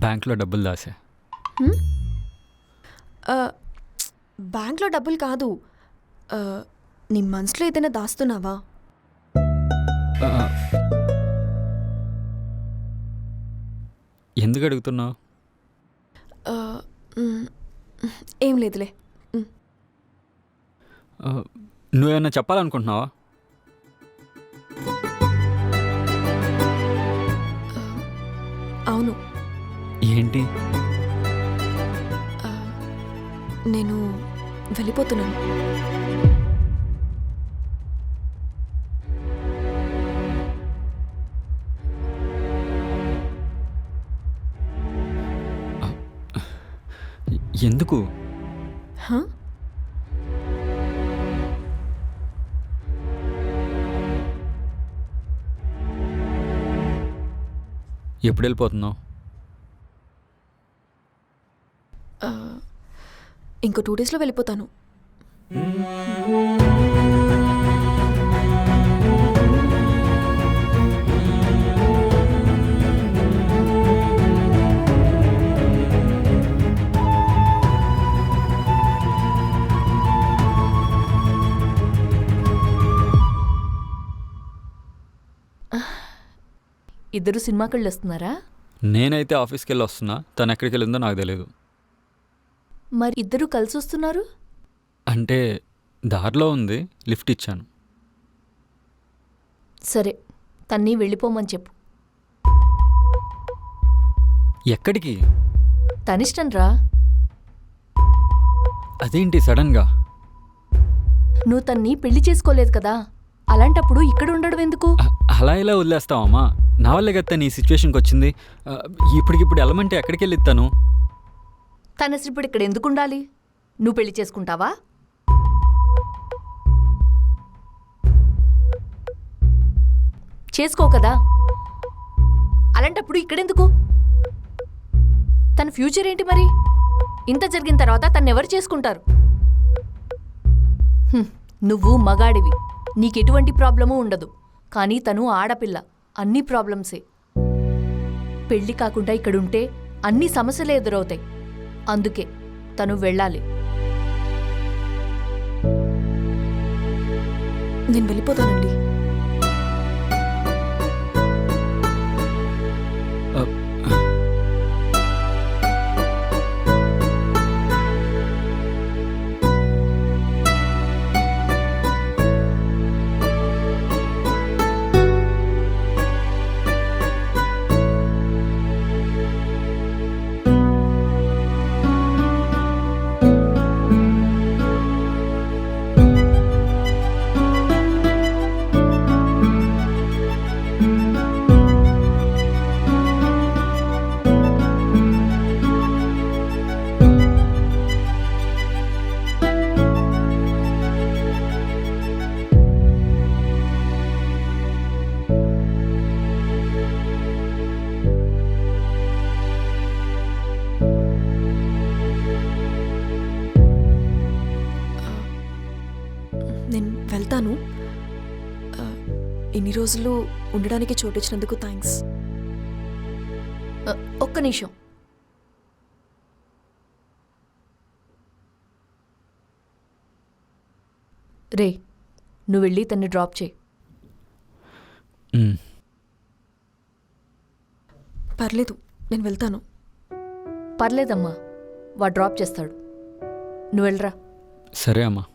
బ్యాంక్లో డబ్బులు దాసా. బ్యాంక్లో డబ్బులు కాదు, నీ మనసులో ఏదైనా దాస్తున్నావా? ఎందుకు అడుగుతున్నావు? ఏం లేదులే. నువ్వేమన్నా చెప్పాలనుకుంటున్నావా? అవును. ఏంటి? నేను వెళ్ళిపోతున్నాను. ఎందుకు? ఎప్పుడు వెళ్ళిపోతున్నావు? ఇంకో 2 డేస్లో వెళ్ళిపోతాను. ఇద్దరు సినిమాకి వెళ్ళి వస్తున్నారా? నేనైతే ఆఫీస్కి వెళ్ళి వస్తున్నా, తను ఎక్కడికి వెళ్ళిందో నాకు తెలియదు. మరి ఇద్దరు కలిసి వస్తున్నారు? అంటే దారిలో ఉంది, లిఫ్ట్ ఇచ్చాను. సరే, తన్ని వెళ్ళిపోమని చెప్పు. ఎక్కడికి? తనిష్టం రా. అదేంటి సడన్గా? నువ్వు తన్ని పెళ్లి చేసుకోలేదు కదా, అలాంటప్పుడు ఇక్కడ ఉండడం ఎందుకు? అలా ఇలా వదిలేస్తావమ్మా? నా వల్లే కదా నీ సిచ్యువేషన్కి వచ్చింది. ఇప్పటికిప్పుడు వెళ్ళమంటే ఎక్కడికి వెళ్ళిస్తాను? తన ఇప్పుడు ఇక్కడ ఎందుకు ఉండాలి? నువ్వు పెళ్లి చేసుకుంటావా? చేసుకో కదా, అలాంటప్పుడు ఇక్కడెందుకు? తన ఫ్యూచర్ ఏంటి మరి? ఇంత జరిగిన తర్వాత తను ఎవరు చేసుకుంటారు? నువ్వు మగాడివి, నీకెటువంటి ప్రాబ్లమూ ఉండదు. కానీ తను ఆడపిల్ల, అన్ని ప్రాబ్లమ్సే. పెళ్ళి కాకుండా ఇక్కడుంటే అన్ని సమస్యలే ఎదురవుతాయి. అందుకే తను వెళ్ళాలి. నేను వెళ్ళిపోతానండి. నేను వెళ్తాను. ఇన్ని రోజులు ఉండడానికి చోటు ఇచ్చినందుకు థ్యాంక్స్. ఒక్క నిమిషం. రే, నువ్వు వెళ్ళి తన్ని డ్రాప్ చేయి. పర్లేదు, నేను వెళ్తాను. పర్లేదమ్మా, వాడు డ్రాప్ చేస్తాడు. నువ్వు వెళ్ళరా. సరే అమ్మా.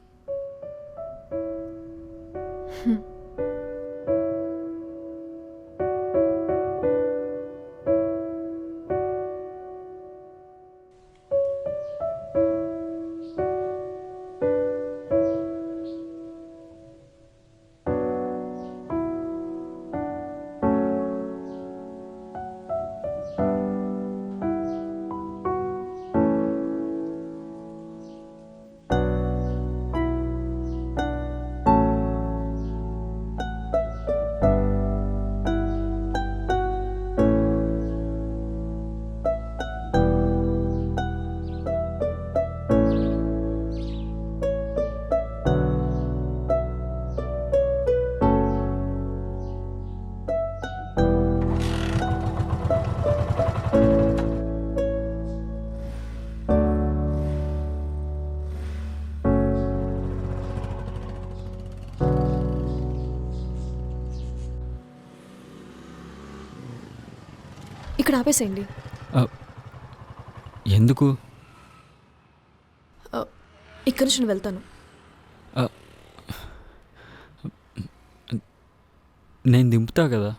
ఇక్కడ ఆపేసేయండి. ఎందుకు? ఇక్కడి నుంచి నేను వెళ్తాను. నేను దింపుతా కదా.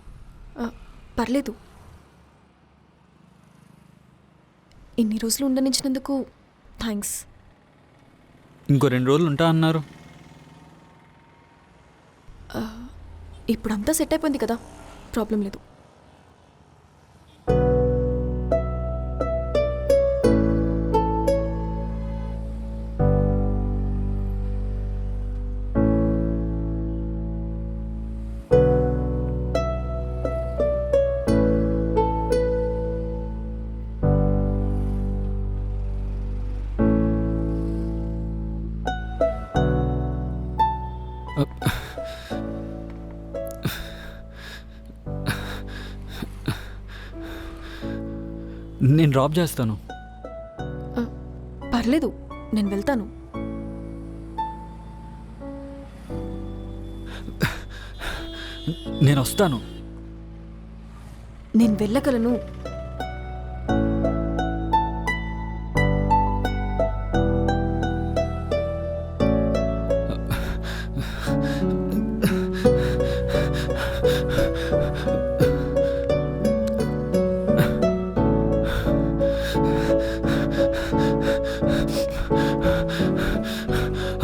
పర్లేదు. ఇన్ని రోజులు ఉండనిచ్చినందుకు థ్యాంక్స్. ఇంకో 2 రోజులు ఉంటా అన్నారు. ఇప్పుడంతా సెట్ అయిపోయింది కదా, ప్రాబ్లం లేదు. నేను డ్రాప్ చేస్తాను. పర్లేదు, నేను వెళ్తాను. నేను వస్తాను. నేను వెళ్ళగలను.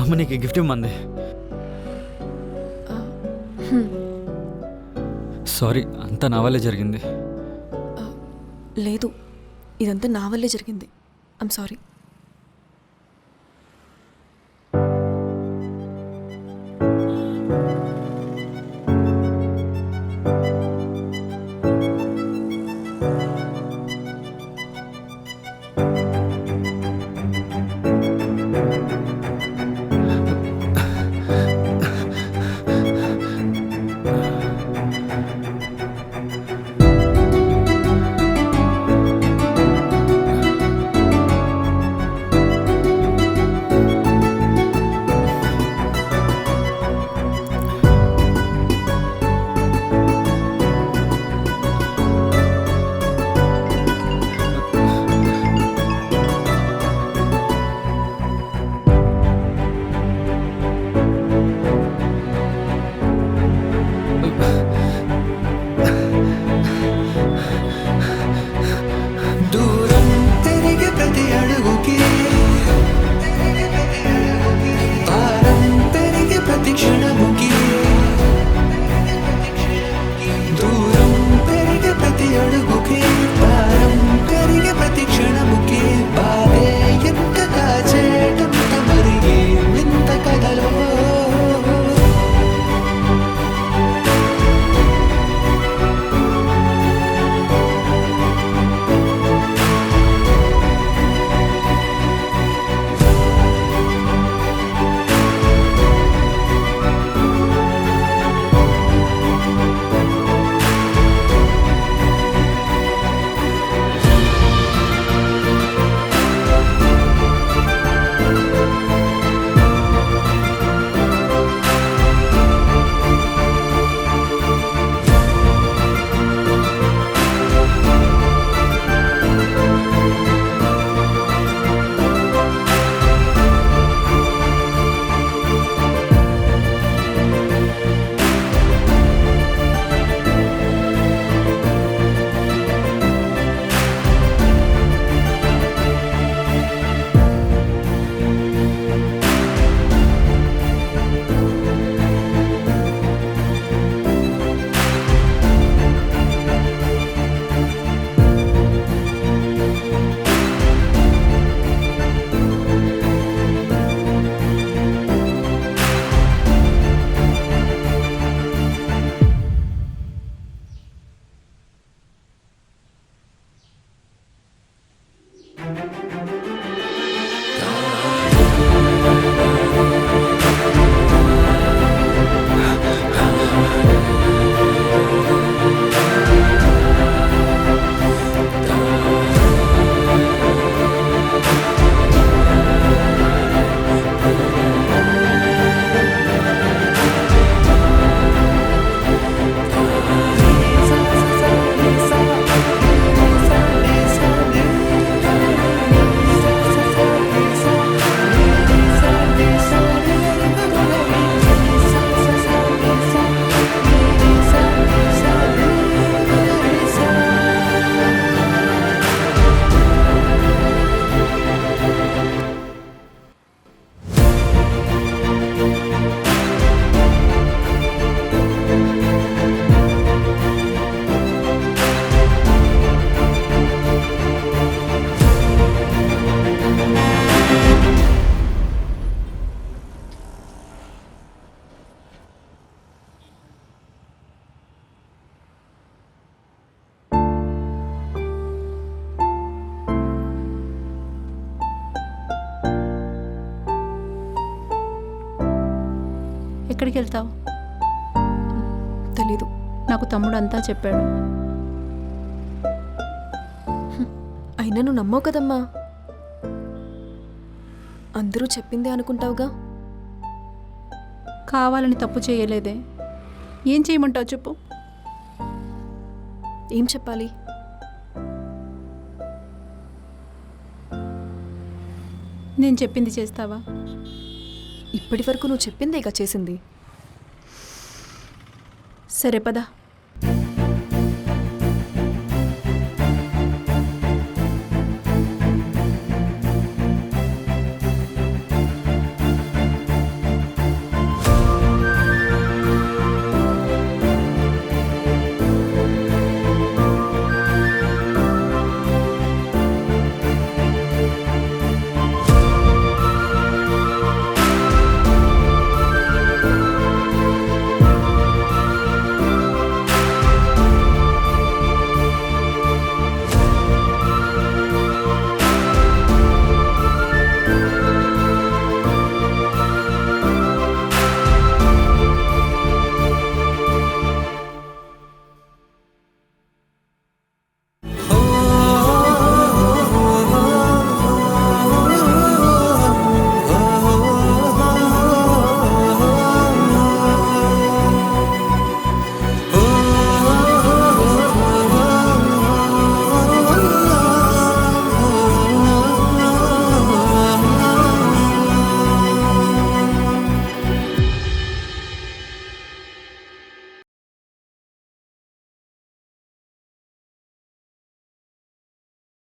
అమ్మ నీకు గిఫ్ట్ ఇమ్మంది. సారీ, అంతా నా వల్లే జరిగింది. లేదు, ఇదంతా నా వల్లే జరిగింది. I'm sorry. దూరం పెరిగే ప్రతి అడుగుకి భారం పెరిగే ప్రతి క్షణముకి దూరం పెరిగే ప్రతి అడుగుకి భారం పెరిగే ప్రతి క్షణముకి బాధే ఎంత కాచేటంత మరి వింత కథలో ఎక్కడికి వెళ్తావు? తెలీదు. నాకు తమ్ముడు అంతా చెప్పాడు. అయినా నువ్వు నమ్మవు కదమ్మా. అందరూ చెప్పిందే అనుకుంటావుగా. కావాలని తప్పు చేయలేదే. ఏం చేయమంటావు చెప్పు. ఏం చెప్పాలి? నేను చెప్పింది చేస్తావా? ఇప్పటి వరకు నువ్వు చెప్పిందే ఇక చేసింది. సరే పద.